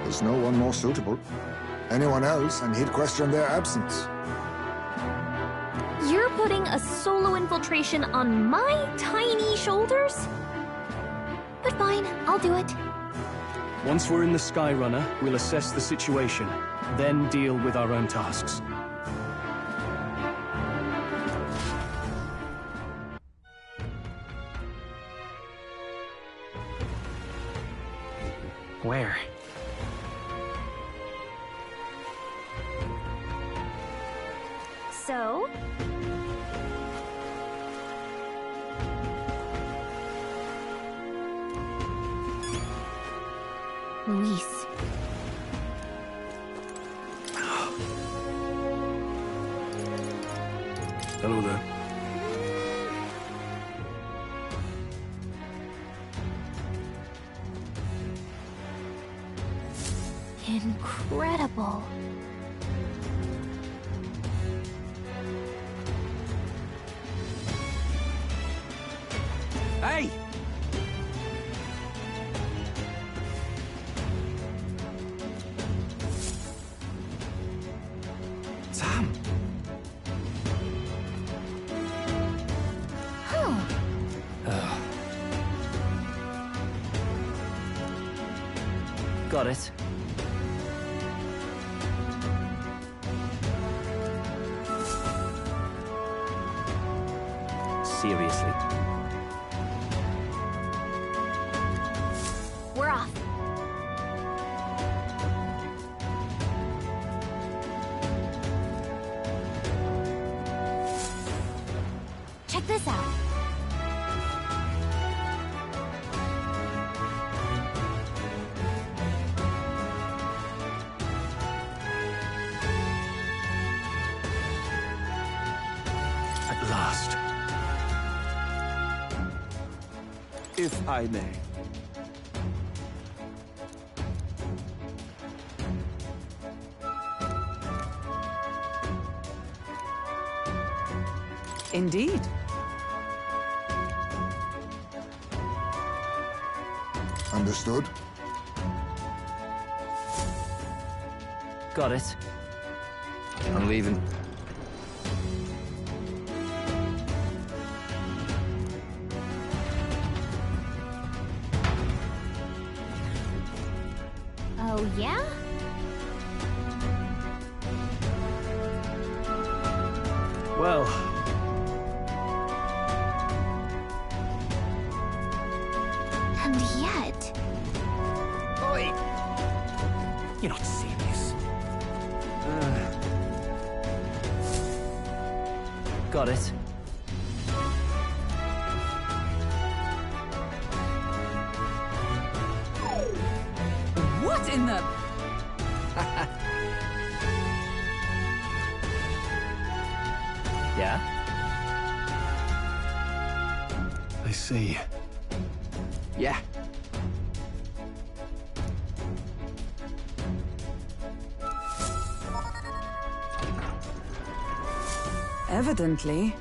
I: There's no one more suitable. Anyone else, and he'd question their absence.
E: You're putting a solo infiltration on my tiny shoulders? But fine, I'll do it.
L: Once we're in the Skyrunner, we'll assess the situation, then deal with our own tasks.
Q: Where?
E: So? Luis.
L: Hello there.
E: Incredible.
H: Hey!
R: Sam!
Q: Got it. Seriously.
E: We're off. Check this out.
L: At last.
N: If I may.
F: Indeed.
I: Understood.
Q: Got it.
O: I'm leaving.
E: Oh, yeah?
L: Well,
E: And yet...
Q: Oi! You're not serious. Got it.
F: What in the...
Q: Yeah?
L: I see.
O: Yeah.
F: Evidently.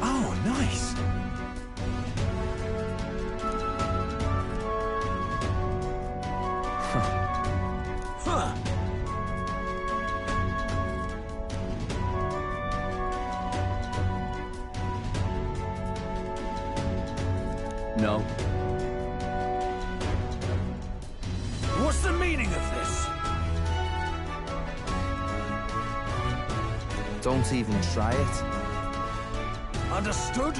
L: Oh, nice.
B: Huh.
Q: No.
B: What's the meaning of this?
O: Don't even try it.
B: Understood?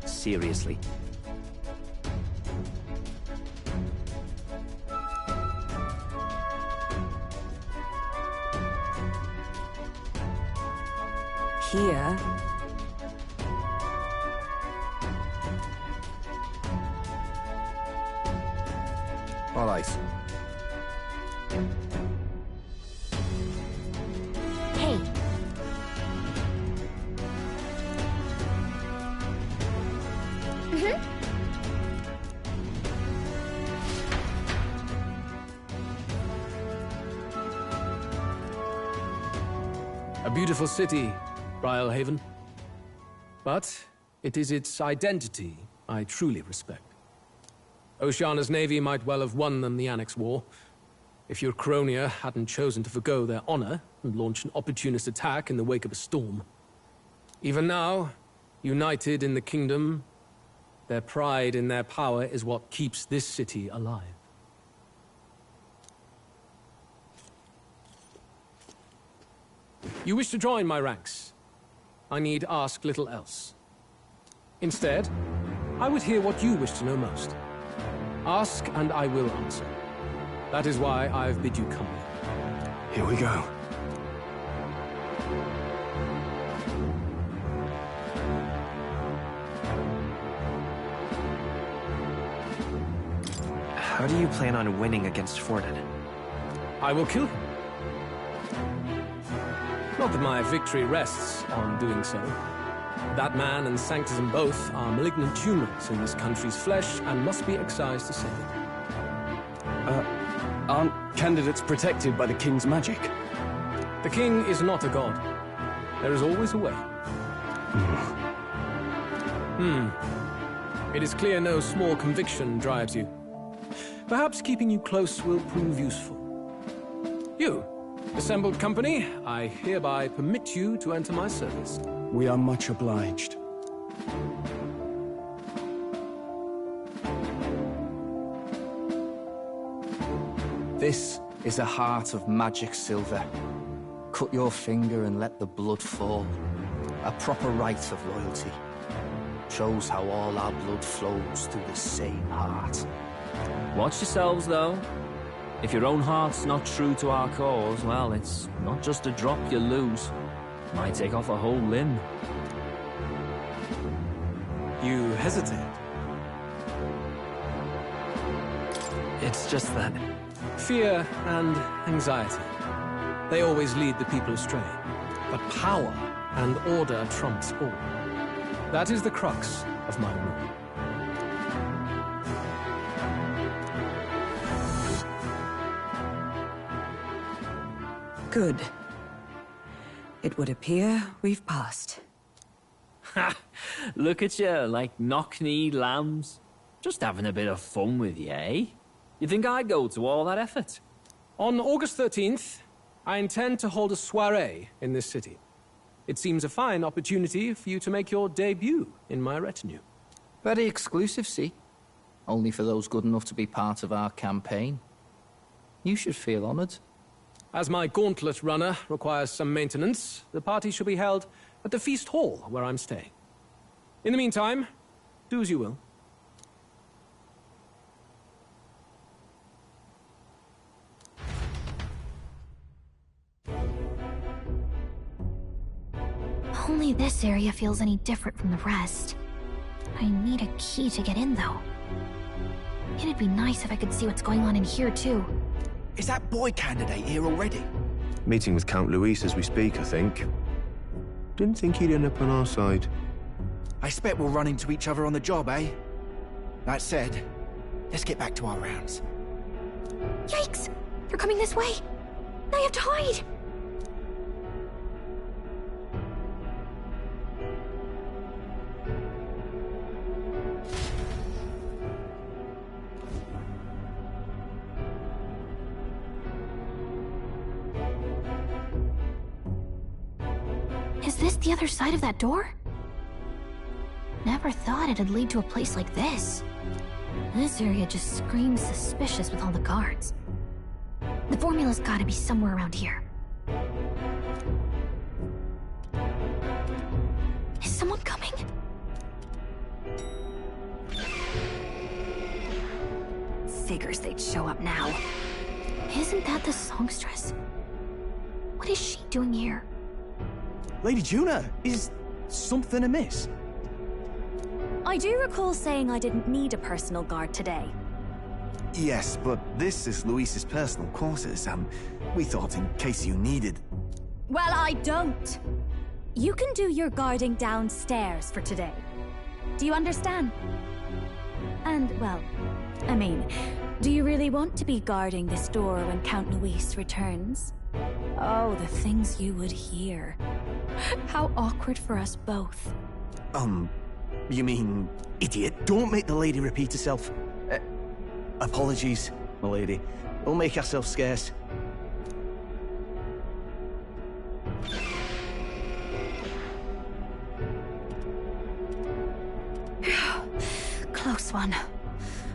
Q: Seriously.
F: Here.
O: All right.
E: Hey.
M: A beautiful city, Brialhaven. But it is its identity I truly respect. Oceana's navy might well have won them the Annex War, if your Cronia hadn't chosen to forgo their honor and launch an opportunist attack in the wake of a storm. Even now, united in the kingdom, their pride in their power is what keeps this city alive. You wish to join my ranks. I need ask little else. Instead, I would hear what you wish to know most. Ask and I will answer. That is why I've bid you come here.
L: Here we go.
Q: How do you plan on winning against Forden?
M: I will kill him. Not that my victory rests on doing so. That man and Sanctism both are malignant tumors in this country's flesh and must be excised to save it.
L: Aren't candidates protected by the king's magic?
M: The king is not a god. There is always a way. It is clear no small conviction drives you. Perhaps keeping you close will prove useful. You, assembled company, I hereby permit you to enter my service.
L: We are much obliged.
O: This is a heart of magic silver. Cut your finger and let the blood fall. A proper rite of loyalty. Shows how all our blood flows through the same heart.
Q: Watch yourselves, though. If your own heart's not true to our cause, well, it's not just a drop you lose. Might take off a whole limb.
M: You hesitate.
Q: It's just that...
M: Fear and anxiety. They always lead the people astray. But power and order trumps all. That is the crux of my rule.
F: Good. It would appear we've passed.
Q: Ha! Look at you, like knock-kneed lambs. Just having a bit of fun with you, eh? You think I'd go to all that effort?
M: On August 13th, I intend to hold a soiree in this city. It seems a fine opportunity for you to make your debut in my retinue.
O: Very exclusive, see? Only for those good enough to be part of our campaign. You should feel honored.
M: As my gauntlet runner requires some maintenance, the party shall be held at the feast hall where I'm staying. In the meantime, do as you will.
E: Only this area feels any different from the rest. I need a key to get in, though. It'd be nice if I could see what's going on in here, too.
R: Is that boy candidate here already?
P: Meeting with Count Luis as we speak, I think. Didn't think he'd end up on our side.
R: I expect we'll run into each other on the job, eh? That said, let's get back to our rounds.
E: Yikes! They're coming this way! I have to hide! Is this the other side of that door? Never thought it'd lead to a place like this. This area just screams suspicious with all the guards. The formula's gotta be somewhere around here. Is someone coming?
A: Figures they'd show up now.
E: Isn't that the songstress? What is she doing here?
S: Lady Juna, is something amiss?
A: I do recall saying I didn't need a personal guard today.
S: Yes, but this is Luis's personal quarters, and we thought in case you needed...
A: Well, I don't. You can do your guarding downstairs for today. Do you understand? And, well, I mean, do you really want to be guarding this door when Count Luis returns? Oh, the things you would hear. How awkward for us both.
S: You mean, idiot? Don't make the lady repeat herself. Apologies, my lady. We'll make ourselves scarce.
A: Close one.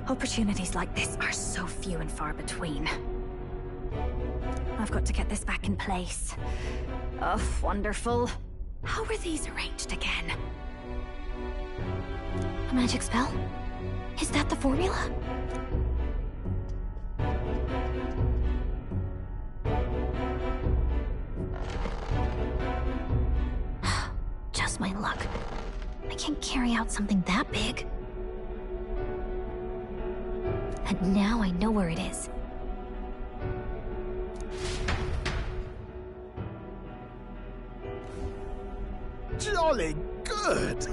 A: Opportunities like this are so few and far between. I've got to get this back in place. Oh, wonderful. How were these arranged again?
E: A magic spell? Is that the formula? Just my luck. I can't carry out something that big. And now I know where it is.
C: Jolly good!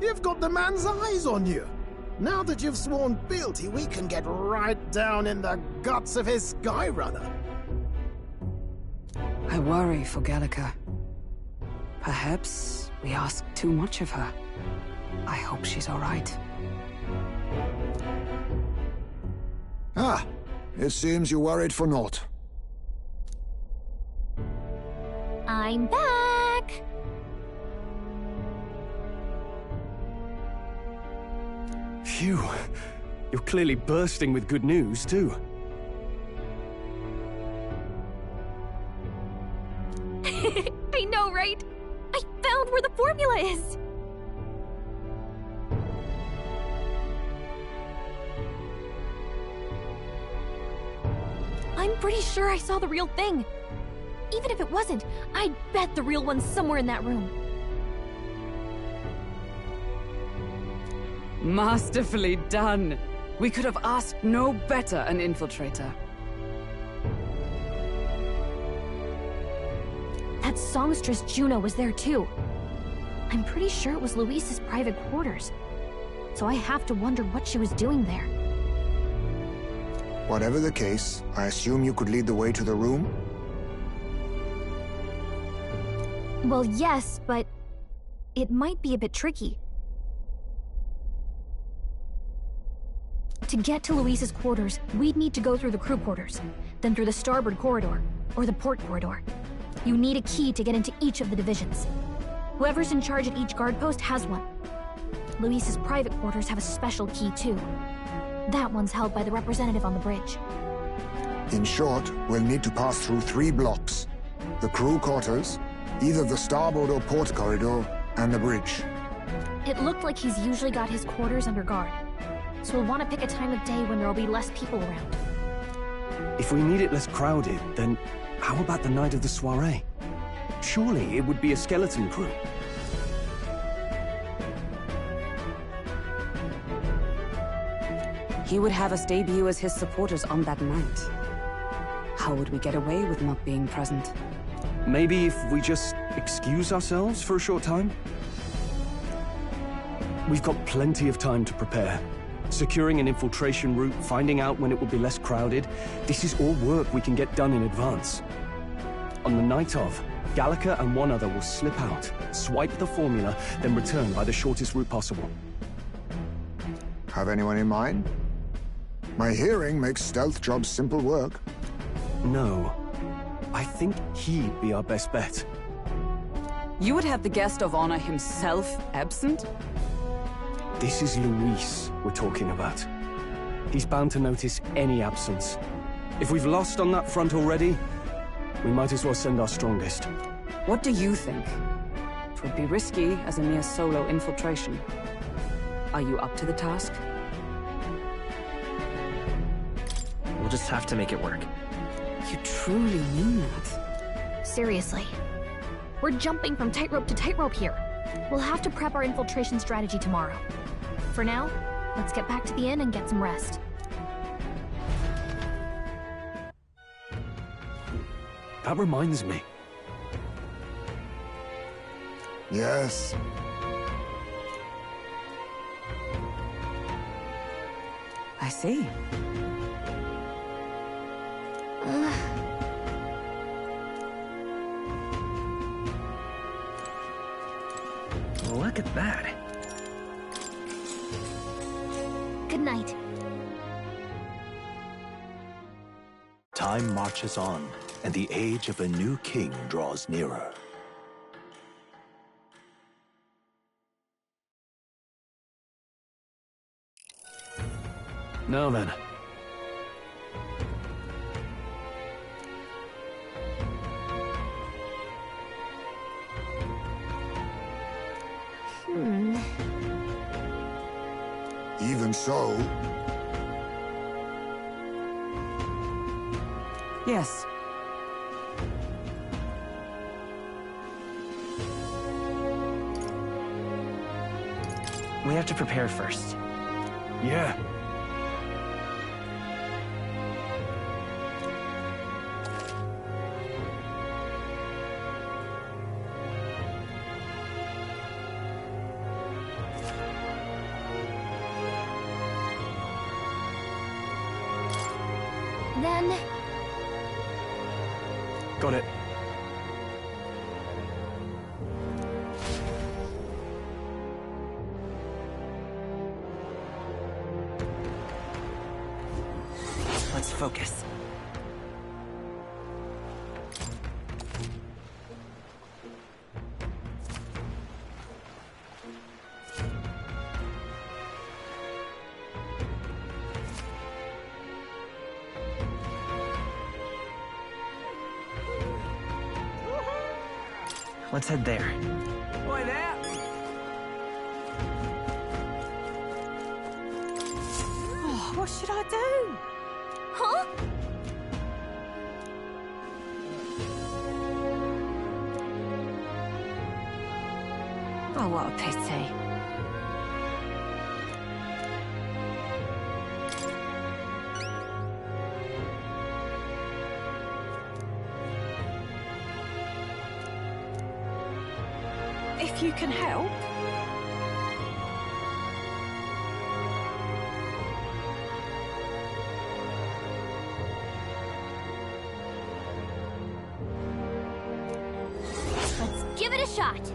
C: You've got the man's eyes on you. Now that you've sworn fealty, we can get right down in the guts of his Skyrunner.
F: I worry for Gallica. Perhaps we ask too much of her. I hope she's all right.
I: Ah, it seems you worried for naught.
E: I'm back!
L: Phew. You're clearly bursting with good news, too.
E: I know, right? I found where the formula is! I'm pretty sure I saw the real thing. Even if it wasn't, I'd bet the real one's somewhere in that room.
F: Masterfully done. We could have asked no better an infiltrator.
E: That songstress Juno was there too. I'm pretty sure it was Luis's private quarters. So I have to wonder what she was doing there.
I: Whatever the case, I assume you could lead the way to the room?
E: Well, yes, but it might be a bit tricky. To get to Luis's quarters, we'd need to go through the crew quarters, then through the starboard corridor, or the port corridor. You need a key to get into each of the divisions. Whoever's in charge at each guard post has one. Luis's private quarters have a special key too. That one's held by the representative on the bridge.
I: In short, we'll need to pass through 3 blocks. The crew quarters, either the starboard or port corridor, and the bridge.
E: It looked like he's usually got his quarters under guard. So we'll want to pick a time of day when there'll be less people around.
L: If we need it less crowded, then how about the night of the soiree? Surely it would be a skeleton crew.
F: He would have us debut as his supporters on that night. How would we get away with not being present?
L: Maybe if we just excuse ourselves for a short time? We've got plenty of time to prepare. Securing an infiltration route, finding out when it will be less crowded, this is all work we can get done in advance. On the night of, Gallica and one other will slip out, swipe the formula, then return by the shortest route possible.
I: Have anyone in mind? My hearing makes stealth jobs simple work.
L: No. I think he'd be our best bet.
F: You would have the guest of honor himself absent?
L: This is Luis we're talking about. He's bound to notice any absence. If we've lost on that front already, we might as well send our strongest.
F: What do you think? It would be risky as a mere solo infiltration. Are you up to the task?
Q: We'll just have to make it work.
F: You truly mean that?
E: Seriously. We're jumping from tightrope to tightrope here. We'll have to prep our infiltration strategy tomorrow. For now, let's get back to the inn and get some rest.
L: That reminds me.
I: Yes.
F: I see.
Q: Look at that.
E: Good night.
J: Time marches on, and the age of a new king draws nearer.
L: Now then.
I: Even so...
F: Yes.
Q: We have to prepare first.
L: Yeah.
E: Then...
L: Got it.
Q: Let's focus. Let's head there.
D: Oi there!
F: Oh, what should I do?
E: Huh?
F: Oh, what a pity. If you can help.
E: Let's give it a shot.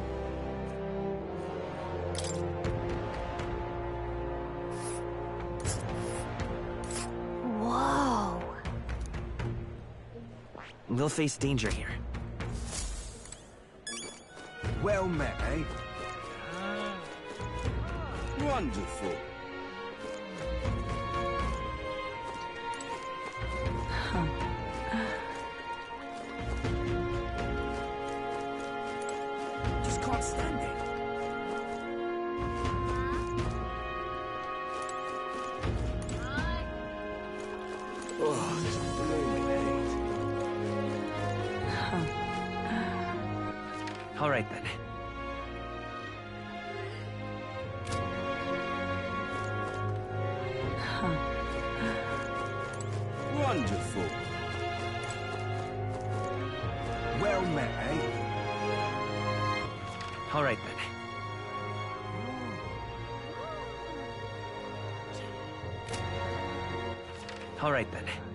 E: Whoa.
Q: We'll face danger here.
H: Well met, eh? Wonderful.
D: Just can't stand it.
H: Oh, this blooming
Q: All right, then.
H: Wonderful.
R: Well met, eh?
Q: All right, then. All right, then.